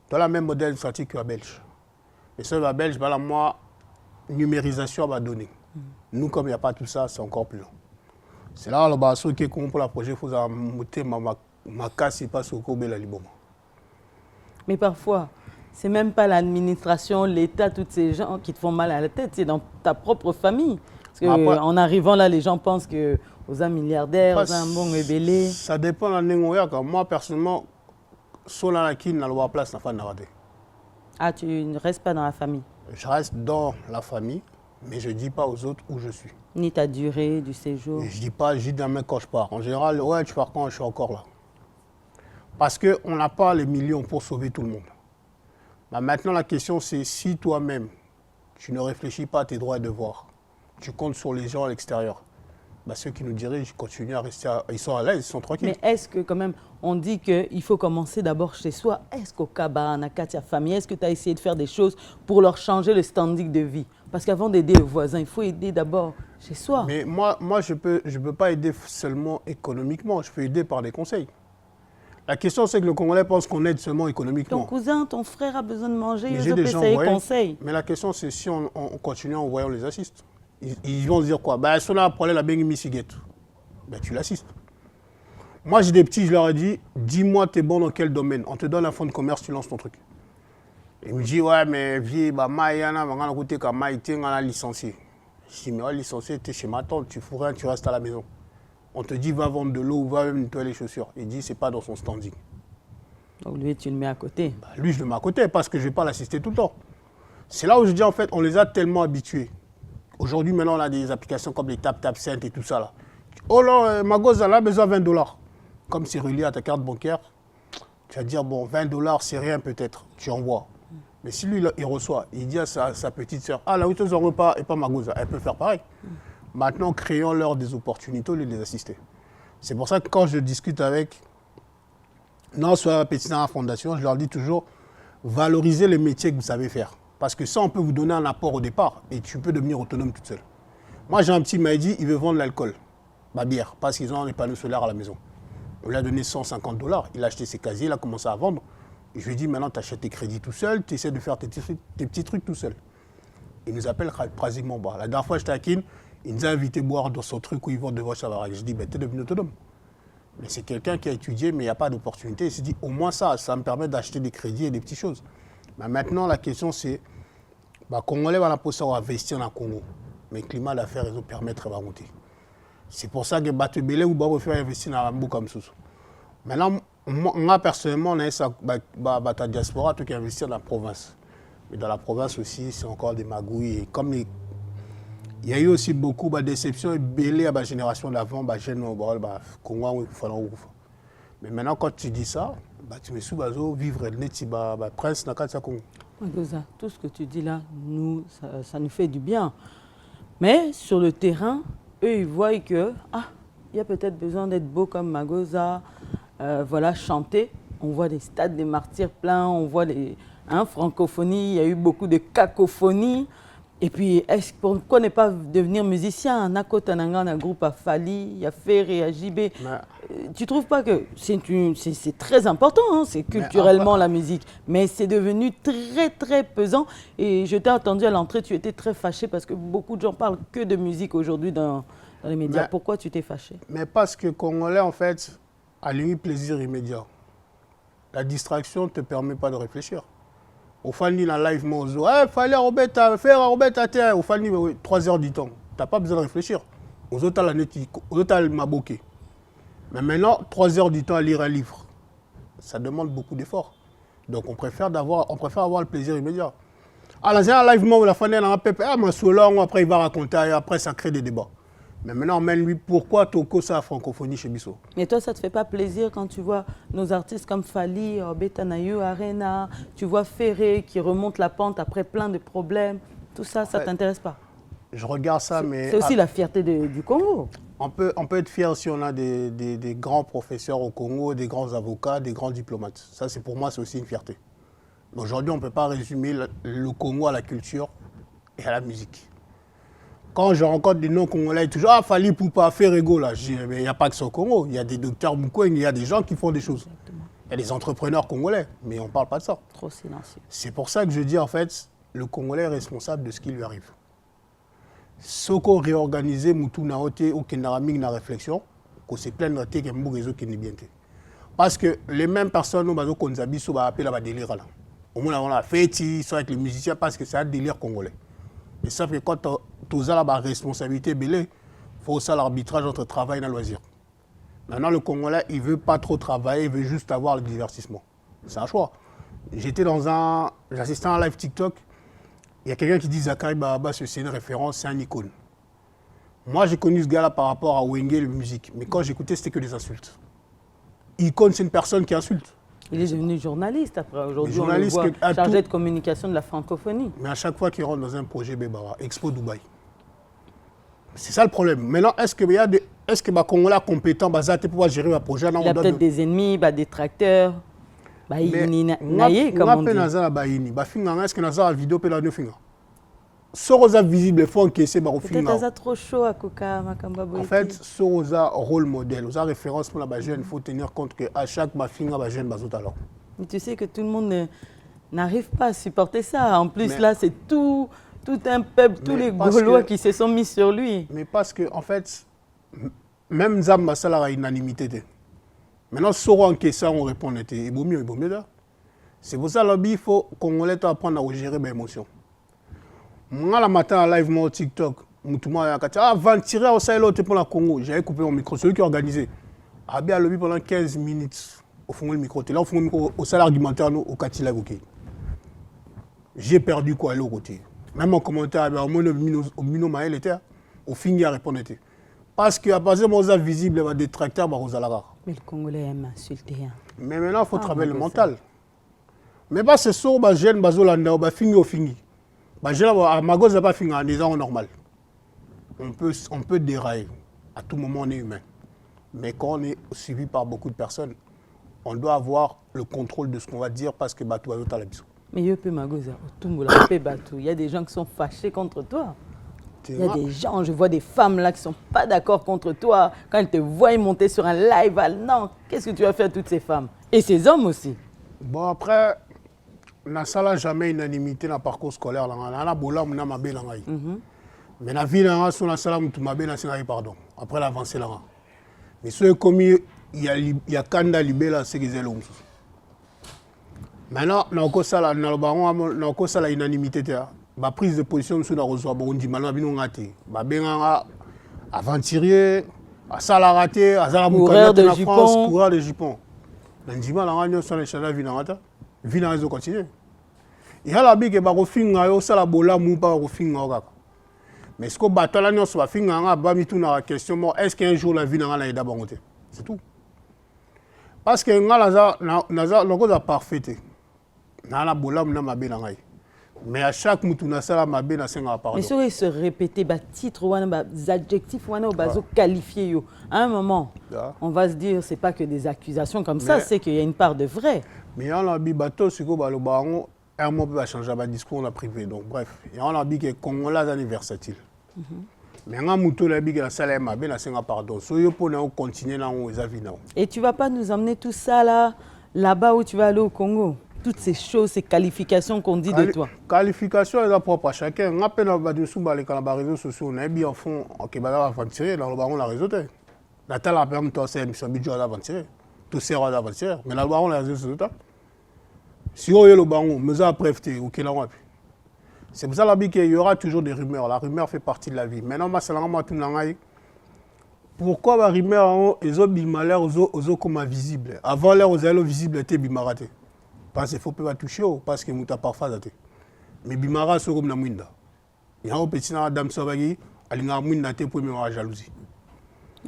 dans la même modèle administratif que la Belge. Mais ça, la Belge, voilà, moi, numérisation va donner. Nous, comme il n'y a pas tout ça, c'est encore plus long. C'est là, le basso qui est pour la projet, il faut monter ma casse et pas au Kobe la Liboma. Mais parfois, c'est même pas l'administration, l'État, tous ces gens qui te font mal à la tête, c'est dans ta propre famille. Parce qu'en arrivant là, les gens pensent que aux un milliardaire, aux un bon ébélé. Ça dépend de la négoïa. Moi, personnellement, sur la kin, na loi place, na fa na raté. Ah, tu ne restes pas dans la famille? Je reste dans la famille, mais je ne dis pas aux autres où je suis. Ni ta durée du séjour? Et je dis pas, je dis demain quand je pars. En général, ouais, tu pars quand je suis encore là. Parce qu'on n'a pas les millions pour sauver tout le monde. Bah, maintenant, la question, c'est si toi-même, tu ne réfléchis pas à tes droits et devoirs, tu comptes sur les gens à l'extérieur, bah, ceux qui nous dirigent continuent à rester, ils sont à l'aise, ils sont tranquilles. Mais est-ce que quand même, on dit qu'il faut commencer d'abord chez soi? Est-ce qu'au Kaba, Nakatia famille, est-ce que tu as essayé de faire des choses pour leur changer le standing de vie? Parce qu'avant d'aider le voisin, il faut aider d'abord chez soi. Mais moi je peux pas aider seulement économiquement, je peux aider par des conseils. La question, c'est que le Congolais pense qu'on aide seulement économiquement. Ton cousin, ton frère a besoin de manger, Mais ils ont essayé conseil. Mais la question, c'est si on continue en voyant les assiste. Ils vont se dire quoi? Ben, si on a un problème, la bengi misiguette. Ben, tu l'assistes. Moi, j'ai des petits, je leur ai dit, dis-moi, t'es bon dans quel domaine? On te donne un fonds de commerce, tu lances ton truc. Ils me disent, ouais, mais vieux, bah, Maïana, on a côté comme Maïté, on a licencié. Je dis, mais ouais, licencié, t'es chez ma tante, tu fous rien, tu restes à la maison. On te dit, va vendre de l'eau ou va même nettoyer les chaussures. Il dit, c'est pas dans son standing. Donc lui, tu le mets à côté. Bah, lui, je le mets à côté parce que je ne vais pas l'assister tout le temps. C'est là où je dis, en fait, on les a tellement habitués. Aujourd'hui, maintenant, on a des applications comme les TapTapSend et tout ça. Là. Oh là, ma gosse, elle a besoin de $20. Comme c'est relié à ta carte bancaire, tu vas dire, bon, $20, c'est rien peut-être, tu envoies. Mais si lui, il reçoit, il dit à sa petite sœur, ah, la 8 heures repas et pas ma gosse, elle peut faire pareil. Maintenant, créons-leur des opportunités au lieu de les assister. C'est pour ça que quand je discute avec, non, soit petit dans la fondation, je leur dis toujours, valorisez les métiers que vous savez faire. Parce que ça, on peut vous donner un apport au départ et tu peux devenir autonome toute seule. Moi, j'ai un petit, il m'a dit, il veut vendre l'alcool, ma bière, parce qu'ils ont des panneaux solaires à la maison. On lui a donné $150, il a acheté ses casiers, il a commencé à vendre. Et je lui ai dit, maintenant, tu achètes tes crédits tout seul, tu essaies de faire tes petits trucs tout seul. Il nous appelle pratiquement bas. La dernière fois, j'étais à Kin, il nous a invité à boire dans son truc où ils vont devant Chavarac. Je dis, ben, tu es devenu autonome. Mais c'est quelqu'un qui a étudié, mais il n'y a pas d'opportunité. Il s'est dit, au moins ça me permet d'acheter des crédits et des petites choses. Mais maintenant, la question, c'est, bah, Congolais va la poser à investir dans le Congo. Mais le climat d'affaires, ils vont permettre de monter. C'est pour ça que Bateau Belé ou Babo faire investir dans Rambo comme ça. Maintenant, moi, personnellement, on a ça, ta diaspora, tout qui investir dans la province. Mais dans la province aussi, c'est encore des magouilles. Et comme il y a eu aussi beaucoup de déceptions et belé à la génération d'avant, Congo, mais maintenant, quand tu dis ça, tu me suis vivre le prince Nakatsa Congo. Tout ce que tu dis là, ça nous fait du bien. Mais sur le terrain, eux, ils voient que il y a peut-être besoin d'être beau comme Magoza, voilà, chanter. On voit des stades des martyrs pleins, on voit des francophonie, il y a eu beaucoup de cacophonie. Et puis, pourquoi ne pas devenir musicien? Nako Tananga, un groupe à Fali, il y a Ferré, à JB. Tu ne trouves pas que c'est très important, hein, c'est culturellement la musique, mais c'est devenu très, très pesant. Et je t'ai entendu à l'entrée, tu étais très fâché parce que beaucoup de gens parlent que de musique aujourd'hui dans les médias. Pourquoi tu t'es fâché? Mais parce que Congolais, en fait, a lui plaisir immédiat. La distraction ne te permet pas de réfléchir. Au fini la live mozo, il fallait faire Robert à terre. Au fini 3 heures du temps. Tu n'as pas besoin de réfléchir. Aux autres, la maboké. Mais maintenant, 3 heures du temps à lire un livre, ça demande beaucoup d'efforts. Donc on préfère avoir le plaisir immédiat. À la live, la fin de la pep, ah, après il va raconter, après ça crée des débats. Mais maintenant, même lui, pourquoi Toko ça francophonie chez Bisso? Mais toi, ça ne te fait pas plaisir quand tu vois nos artistes comme Fali, Betanayu, Arena, tu vois Ferré qui remonte la pente après plein de problèmes. Tout ça, ça ne t'intéresse pas? Je regarde ça, mais... C'est aussi la fierté du Congo. On peut être fier si on a des grands professeurs au Congo, des grands avocats, des grands diplomates. Ça, pour moi, c'est aussi une fierté. Aujourd'hui, on ne peut pas résumer le Congo à la culture et à la musique. Quand je rencontre des non-congolais, ils disent toujours « Ah, Fali Poupa, Ferrego », là. Je dis « Mais il n'y a pas que ça au Congo. Il y a des docteurs Moukweng, il y a des gens qui font des choses. Il y a des entrepreneurs congolais, mais on ne parle pas de ça. » Trop silencieux. C'est pour ça que je dis, en fait, le Congolais est responsable de ce qui lui arrive. Soko réorganiser Moutouna Ote ou Kendaraming na réflexion, qu'on se plaindre de que mon réseau qui n'est bien. Parce que les mêmes personnes, nous avons Konzabi, sont appelées à délire là. Au moins, on a fait, ils sont avec les musiciens parce que c'est un délire congolais. Mais ça fait que quand tu as la responsabilité, il faut ça l'arbitrage entre travail et loisir. Maintenant, le Congolais, il ne veut pas trop travailler, il veut juste avoir le divertissement. C'est un choix. J'assistais à un live TikTok. Il y a quelqu'un qui dit Zakari Baba, c'est une référence, c'est un icône. Moi, j'ai connu ce gars-là par rapport à Wenge, la musique. Mais quand j'écoutais, c'était que des insultes. Icône, c'est une personne qui insulte. Il est devenu journaliste après. Aujourd'hui, on le voit chargé de communication de la francophonie. Mais à chaque fois qu'il rentre dans un projet Bébara, Expo Dubaï. C'est ça le problème. Maintenant, est-ce que les Congolais compétents pour pouvoir gérer un projet? Il y a peut-être des ennemis, des détracteurs. Naïe, comme on dit. Est-ce que nous avons une vidéo pour nous? Soroza visible, il faut encaisser. Peut-être que trop chaud à Koka, en fait, Soroza rôle modèle, aux référence pour la jeune, il faut tenir compte qu'à chaque finga, la jeune a talent. Mais tu sais que tout le monde n'arrive pas à supporter ça. En plus, là, c'est tout un peuple, tous les Gaulois qui se sont mis sur lui. Mais parce que, en fait, même Zamba, ça a une unanimité. Maintenant, Soro encaissant, on répond, il vaut mieux là. C'est pour ça qu'il faut qu'on apprendre à gérer mes émotions. Moi, le matin, en live, mon TikTok, avant de tirer au Sahel pour le Congo, j'avais coupé mon micro, celui qui a organisé. J'ai bien lobby pendant 15 minutes au fond du micro. Là, au fond du micro, au salaire argumentaire, au Katila. J'ai perdu quoi à l'autre côté. Même en commentaire, au moins, au Mino Maël était, au fin, il a répondu. Parce qu'à partir de mon visible, il y a des tracteurs, mais le Congolais aime insulter. Mais maintenant, il faut travailler le mental. Mais pas ce soir, les jeunes, ils ont fini au fini. Les jeunes, ils n'ont pas fini en disant normal. On peut dérailler. À tout moment, on est humain. Mais quand on est suivi par beaucoup de personnes, on doit avoir le contrôle de ce qu'on va dire parce que Batou a l'autre à la bisou. Mais il y a des gens qui sont fâchés contre toi. Il y a des gens, je vois des femmes là qui ne sont pas d'accord contre toi. Quand elles te voient monter sur un live, non, qu'est-ce que tu vas faire à toutes ces femmes? Et ces hommes aussi. Bon, après, on n'a jamais unanimité dans le parcours scolaire. Mais la vie, pardon. Après l'avancée, mais ceux commis, il y a Kanda Libé, c'est qu'ils ont. Maintenant, on a unanimité. La prise de position sur la reçoit Burundi, maintenant, aventurier, à Salaraté, à Zalamouka, de France, coureur de Jupon. Dans Dima, la radio, sur les chanels, vina réseau continue. Il y a la big et barofinga, au salabola, moupa, barofinga. Mais ce que Batola n'a pas fait, la question est-ce qu'un jour la vie n'a pas été? C'est tout. Parce que nous avons parfait. Mais à chaque fois, nous avons mais si on se répétait, titre, les adjectifs, on va qualifier. À un moment, on va se dire ce n'est pas que des accusations comme ça, c'est qu'il y a une part de vrai. Mais on a dit bateau, c'est que baron, un mot peut changer le discours, on a privé. Donc bref, on a dit que Congolais est versatile. Mais on a dit que la salle est pardon. Si on continue dans les avis. Et tu ne vas pas nous emmener tout ça là-bas où tu vas aller au Congo? Toutes ces choses, ces qualifications qu'on dit de toi. Qualification est propre à chacun. On a peine à dire sur les réseaux sociaux, on a bien en fond, on va aventurer, dans le baron la réseau. La telle a permis de faire un budget d'aventurer. Tout c'est d'aventurer. Mais dans le baron la réseau sociaux. Si on est le baron, mais ça a préféré, ou qu'il a c'est pour ça qu'il y aura toujours des rumeurs. La rumeur fait partie de la vie. Maintenant, pourquoi la rumeur est comme visible? Avant l'air, aux visibles étaient bimaratés. Parce qu'il ne faut pas toucher, parce que nous avons parfois. mais bimara so comme na mwinda ya o petit na dame sobagi alinga mwinda te pour me jalousie.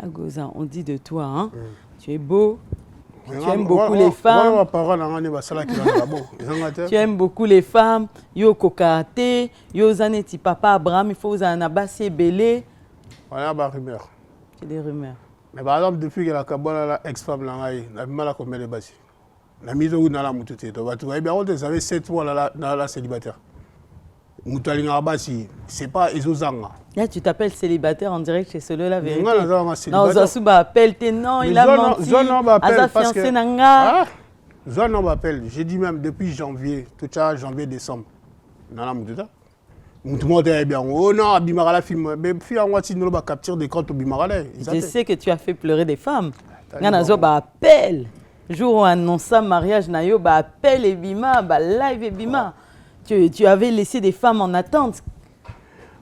Magoza, on dit de toi hein. Tu es beau. Tu aimes beaucoup les femmes. Tu aimes beaucoup les femmes. Yo kokate, yo zaneti papa Abraham, il faut vous en abasser belé. Voilà des rumeurs. C'est des rumeurs. Mais par exemple, depuis que la Kabbalah, la ex-femme, la mal à combien de basi. La mise au bout dans la moutouté. Tu vois bien, vous avez 7 mois dans la célibataire. Moutalinga basi, c'est pas Ezozanga. Là, tu t'appelles célibataire en direct chez Solo la vérité. Non, Zasuba appelle tes noms, il a menti. Aza fiancé nanga. Zona m'appelle. J'ai dit même depuis janvier, tout ça, janvier-décembre. Nana moutouta. Tout le monde est bien. Oh non, Abimara la film. Mais fille en voiture, nous va capturer des comptes au Bimara. Je sais que tu as fait pleurer des femmes. Nanazo ba appelle. Jour où on annonce mariage, Nayo ba appelle et Bima, ba live et Bima. Tu avais laissé des femmes en attente.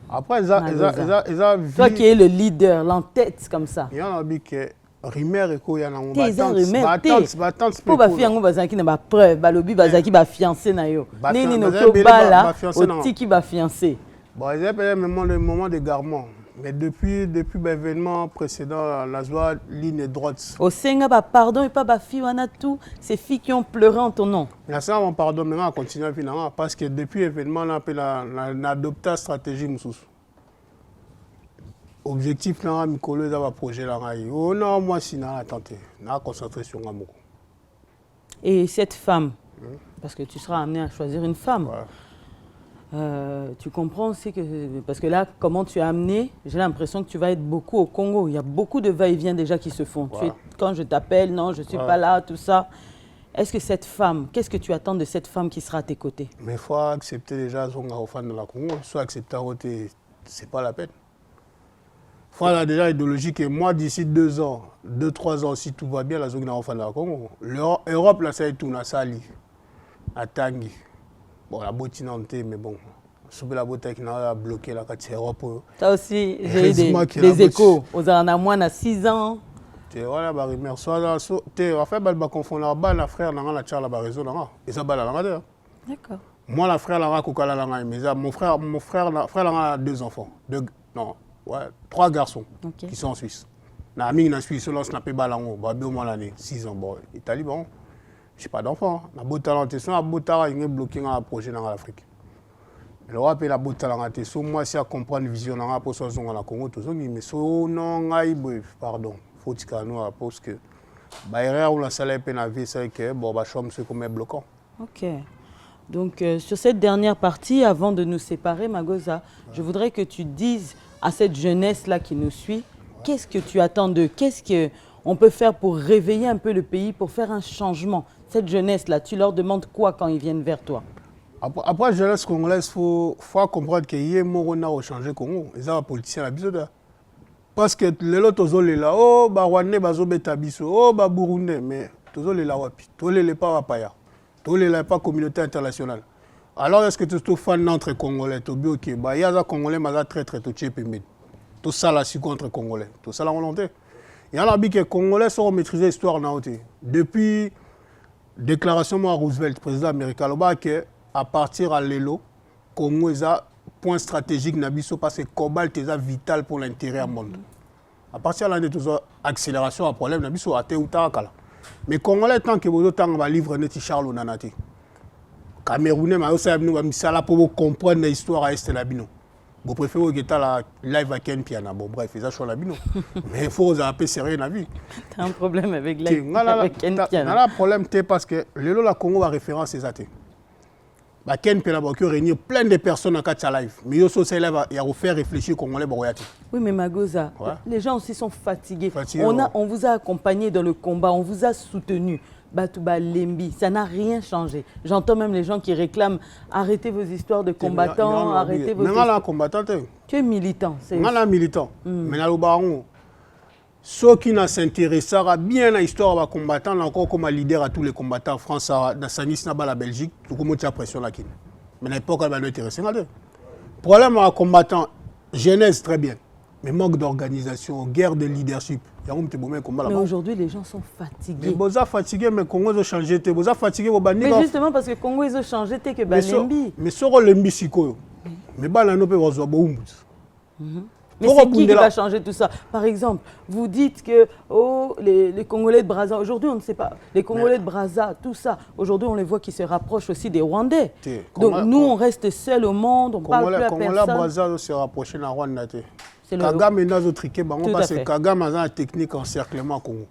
Après, ils vu... Toi qui es le leader, l'entête comme ça. Il y en a vu que rumeur et quoi, il y en a battante. Pour ma fille, on va qui n'a pas preuve, balobi bazaki ba fiancé nayo. Nini no ko bala, otiki ba fiancé. Bon, ils avaient le moment d'égarement. Mais depuis l'événement précédent, la joie ligne est droite. Au Senga, pardon, et pas ma fille, on a tout. Ces filles qui ont pleuré en ton nom. Mais ça, on pardon, mais on continue à finir. Parce que depuis l'événement, on a adopté la stratégie. Objectif, on a collé dans le projet. Oh non, moi, si on a tenté. On a concentré sur moi. Et cette femme, parce que tu seras amené à choisir une femme. Ouais. Tu comprends aussi que, parce que là, comment tu as amené, j'ai l'impression que tu vas être beaucoup au Congo. Il y a beaucoup de va-et-vient déjà qui se font. Ouais. Quand je t'appelle, non, je ne suis pas là, tout ça. Est-ce que cette femme, qu'est-ce que tu attends de cette femme qui sera à tes côtés? Mais il faut accepter déjà son enfant de la Congo. Soit accepter, ce n'est pas la peine. Il faut déjà l'idéologie que moi, d'ici 2 ans, 2-3 ans, si tout va bien, la zone enfant de la Congo. L'Europe, là, ça est tout, à Sali, à Tanguy. Bon, la bottine en thé, mais bon, sur la botte qui n'a bloqué la carte Europe. Ça aussi, j'ai des échos. Aux Arnamoines à 6 ans. Voilà, bah, merci. En fait, bah, confondre la frère, la tchala, la raison, et ça, bah, la D'accord. Moi, la frère, la kokala, mais mon frère a 2 enfants. 3 garçons qui sont en Suisse. Na ami en Suisse, on n'a pas balango, bah, 2 mois l'année, 6 ans. Bon, Italie, bon. Je n'ai pas d'enfant. Je n'ai pas d'enfant. Je bloqué un projet dans l'Afrique. Le roi a beau talent. Moi, si je comprends une vision dans la position dans la Congo, mais non, pardon. Il faut que nous parce que la salaire pénavée, c'est que c'est comme bloquant. Ok. Donc, sur cette dernière partie, avant de nous séparer, Magoza, je voudrais que tu dises à cette jeunesse-là qui nous suit, qu'est-ce que tu attends d'eux? Qu'est-ce qu'on peut faire pour réveiller un peu le pays, pour faire un changement? Cette jeunesse-là, tu leur demandes quoi quand ils viennent vers toi? Après, la jeunesse congolaise, il faut comprendre qu'il y a un changé au Congo. Ils ont un politicien à la parce que les autres sont là, oh, Rwandais, Betabiso, oh, Burundais, mais tous les là, tous les pas Wapaya, tous les pas communauté internationale. Alors, est-ce que tu es fan d'entre Congolais? Il y a des Congolais, mais très touchés. Tout ça, là, c'est contre Congolais. Tout ça, la volonté. Il y en a qui que les Congolais sont maîtrisés l'histoire. Depuis déclaration de Roosevelt, président américain, à partir de l'élo, Congo est un point stratégique parce que le cobalt est vital pour l'intérêt du monde. À partir de là, accélération, un problème, mais Congolais, tant que vous avez livre de Charles Onanati, Camerounais, pour comprendre l'histoire à Est Labino. Vous préférez que la live à Ken Piana. Bon, bref, ils ont Labino. Mais il faut un peu sérieux dans la vie. Tu as un problème avec Ken Piana. Tu as un problème parce que le Congo a référence à ça. Ken Piana a réuni plein de personnes dans la live. Mais il y a fait réfléchir aux Congolais. Oui, mais Magoza, les gens aussi sont fatigués. On vous a accompagné dans le combat, on vous a soutenu. Batouba Lembi, ça n'a rien changé. J'entends même les gens qui réclament arrêtez vos histoires de combattants, arrêtez vos histoires. Tu es militant. Je suis militant. Mais dans le baron, ceux qui s'intéressent bien à l'histoire des combattants, encore comme leader à tous les combattants en France, dans Sanis, la Belgique, tout le monde a pression là. Mais à l'époque, elle va nous intéresser. Le problème à combattant, jeunesse, très bien. mais manque d'organisation, guerre de leadership. Mais aujourd'hui, les gens sont fatigués. Mais vous êtes fatigués, mais Congo a changé. Vous êtes fatigués, mais justement, parce que Congo, ils ont changé, que Balembi. Mais ce que Lembi, c'est quoi? Mais Balano peut avoir besoin. Mais c'est qui va changer tout ça? Par exemple, vous dites que les Congolais de Brazza, aujourd'hui on ne sait pas, les Congolais de Brazza, tout ça, aujourd'hui on les voit qui se rapprochent aussi des Rwandais. Donc nous on reste seuls au monde, on ne parle plus à personne. Les Congolais de Brazza se rapprochent de Rwanda. Kagame est dans triqué, parce que Kagame a une technique encerclement Congo.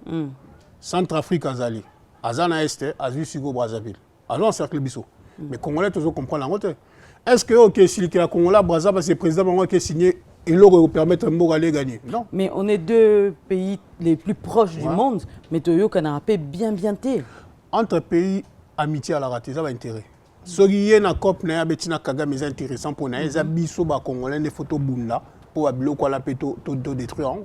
Centrafrique Azali, Azana Est, Azu Sigo Brazzaville. Azan encercle Bisso. Mais Congolais toujours comprennent la route. Est-ce que si le Congolais Brazza, parce que le président qui a signé, il leur permettre d'aller gagner? Non. Mais on est deux pays les plus proches du monde, mais Toyo Kanarapé bien té. Entre pays, amitié à la raté, ça va intérêt. Ce qui est dans COP, Betina Kagame est intéressant pour nous. Les Abisso Congolais, les photos Bunda, pour abilo quoi la péto détruire. Le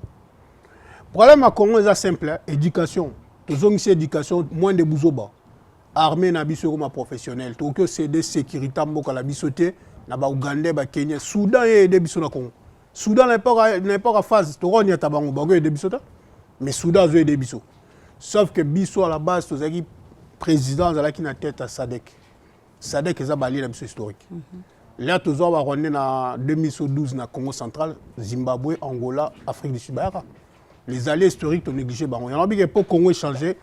problème à Congo est simple, éducation. Tous ont une éducation moins de bouzoba. Armée na biso comme professionnel. Tout que c'est des sécurités mboka la bisoté, na ba Ouganda, ba Kenya, Soudan et des biso na Congo. Soudan n'est pas en phase. Tout le monde est tabango bago et des biso mais Soudan a des biso. Sauf que biso à la base, tous les présidents à la qui na tête à Sadek. Sadek est abalé la biso historique. Là, tous on va rendre en 2012 na Congo central, Zimbabwe, Angola, Afrique du Sud. Les alliés historiques ont négligé. Il y en a qui pour Congo échanger.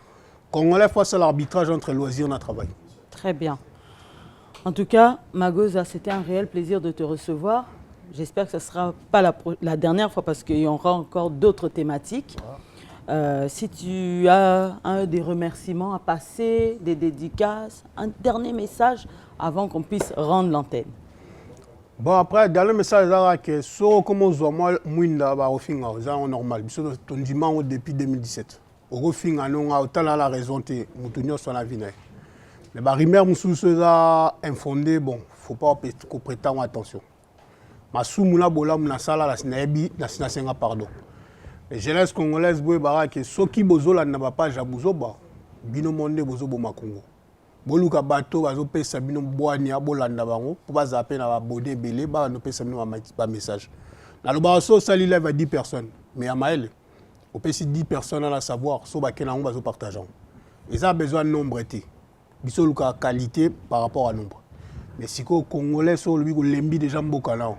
Congolais face à l'arbitrage entre loisirs et travail. Très bien. En tout cas, Magoza, c'était un réel plaisir de te recevoir. J'espère que ce ne sera pas la dernière fois parce qu'il y aura encore d'autres thématiques. Si tu as des remerciements à passer, des dédicaces, un dernier message avant qu'on puisse rendre l'antenne. Bon, après, le dernier message, c'est que si on voit moi, c'est normal. On dit depuis 2017. Au fin, on a autant la raison de sur la vie. Mais les rumeurs sont infondées, bon, il ne faut pas prêter attention. Ma soumoula bola mna sala la sinabi la sinasenga pardon. Les jeunesses congolaises boy barake soki bozola na ba page abuzoba bino monde bozobo makongo. Boluka bato bazo pesa bino boani abolanda bango pour ba zapper na ba bodé belé ba no pesa bino ba message. Na lo ba so sali live à 10 personnes mais à Maël au pesi 10 personnes à la savoir so ba kena on bazo partager. Ils ont besoin de nombre té. Biso luka qualité par rapport à nombre. Mais si ko congolais so lui ko lembi déjà mboka là.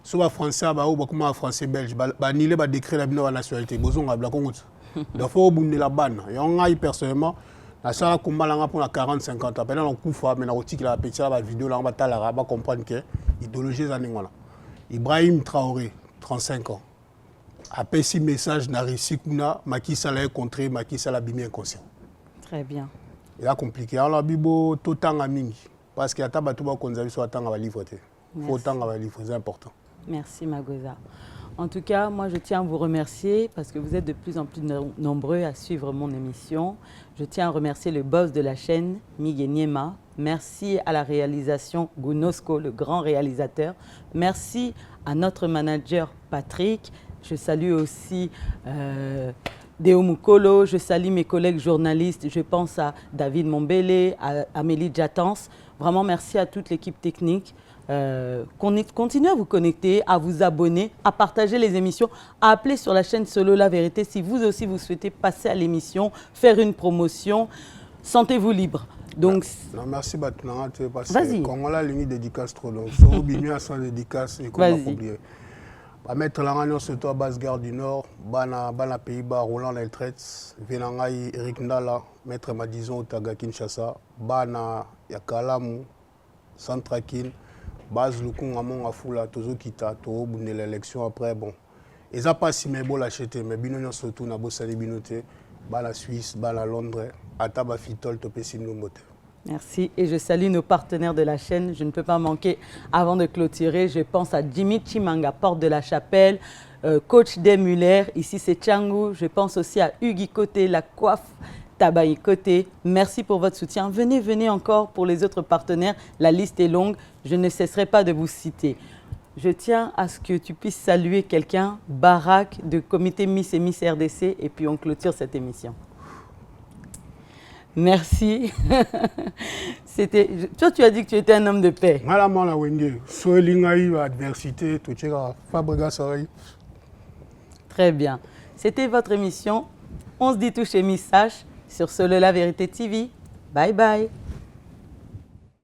Soit français, ou français belge, il a décret la nationalité. Besoin de la Congo. Il faut que la banne. Et on a personnellement, la salle combat pour la 40-50 ans. Pendant qu'on fait, mais on a la petite vidéo, on va comprendre que l'idéologie est là. Ibrahim Traoré, 35 ans. Après 6 messages, n'a réussi que Macky Sall a contré, Macky Sall a abîmé inconscient. Très bien. Il a compliqué. Alors, il y a tout le temps à mingi. Parce qu'il y a tout le temps qu'on a vu sur le temps à livrer. Il faut autant à livrer, c'est important. Merci Magoza. En tout cas, moi je tiens à vous remercier parce que vous êtes de plus en plus nombreux à suivre mon émission. Je tiens à remercier le boss de la chaîne, Miguel Niema. Merci à la réalisation Gounosco, le grand réalisateur. Merci à notre manager Patrick. Je salue aussi Deo Mukolo. Je salue mes collègues journalistes. Je pense à David Mombele, à Amélie Djatans. Vraiment merci à toute l'équipe technique. Continuez à vous connecter, à vous abonner, à partager les émissions, à appeler sur la chaîne Solo La Vérité si vous aussi vous souhaitez passer à l'émission, faire une promotion. Sentez-vous libre. Donc, non, merci Batna, parce que quand on a la ligne dédicace trop longue, so bien sans dédicace et qu'on va oublier. Ba mettre la réunion sur toi Basse-Gare du Nord, bana Pays-Bas Roland Leltretz, Venangai Eric Ndala, maître Madison Otaga Kinshasa, bana Yakalamu, Centrakin. Base le coup à mon affoula toujours quitta tout bonne l'élection après bon ils a pas si mais bon l'acheter mais binono surtout na bossa les binoté ba la Suisse ba la Londres ataba fitol to pessim no moteur. Merci et je salue nos partenaires de la chaîne, je ne peux pas manquer avant de clôturer, je pense à Jimmy Chimanga Porte de la Chapelle, coach Des Muller, ici c'est Tchangou, je pense aussi à Hugues Côté la coiffe Tabaï Côté, merci pour votre soutien. Venez encore pour les autres partenaires. La liste est longue, je ne cesserai pas de vous citer. Je tiens à ce que tu puisses saluer quelqu'un, Barak, de comité Miss et Miss RDC, et puis on clôture cette émission. Merci. Toi, tu as dit que tu étais un homme de paix. Voilà, moi, la Wenge. Soelingaï, adversité, tout ça, Fabriga Soreille. Très bien. C'était votre émission. On se dit tout chez Miss H sur Solo La Vérité TV. Bye bye.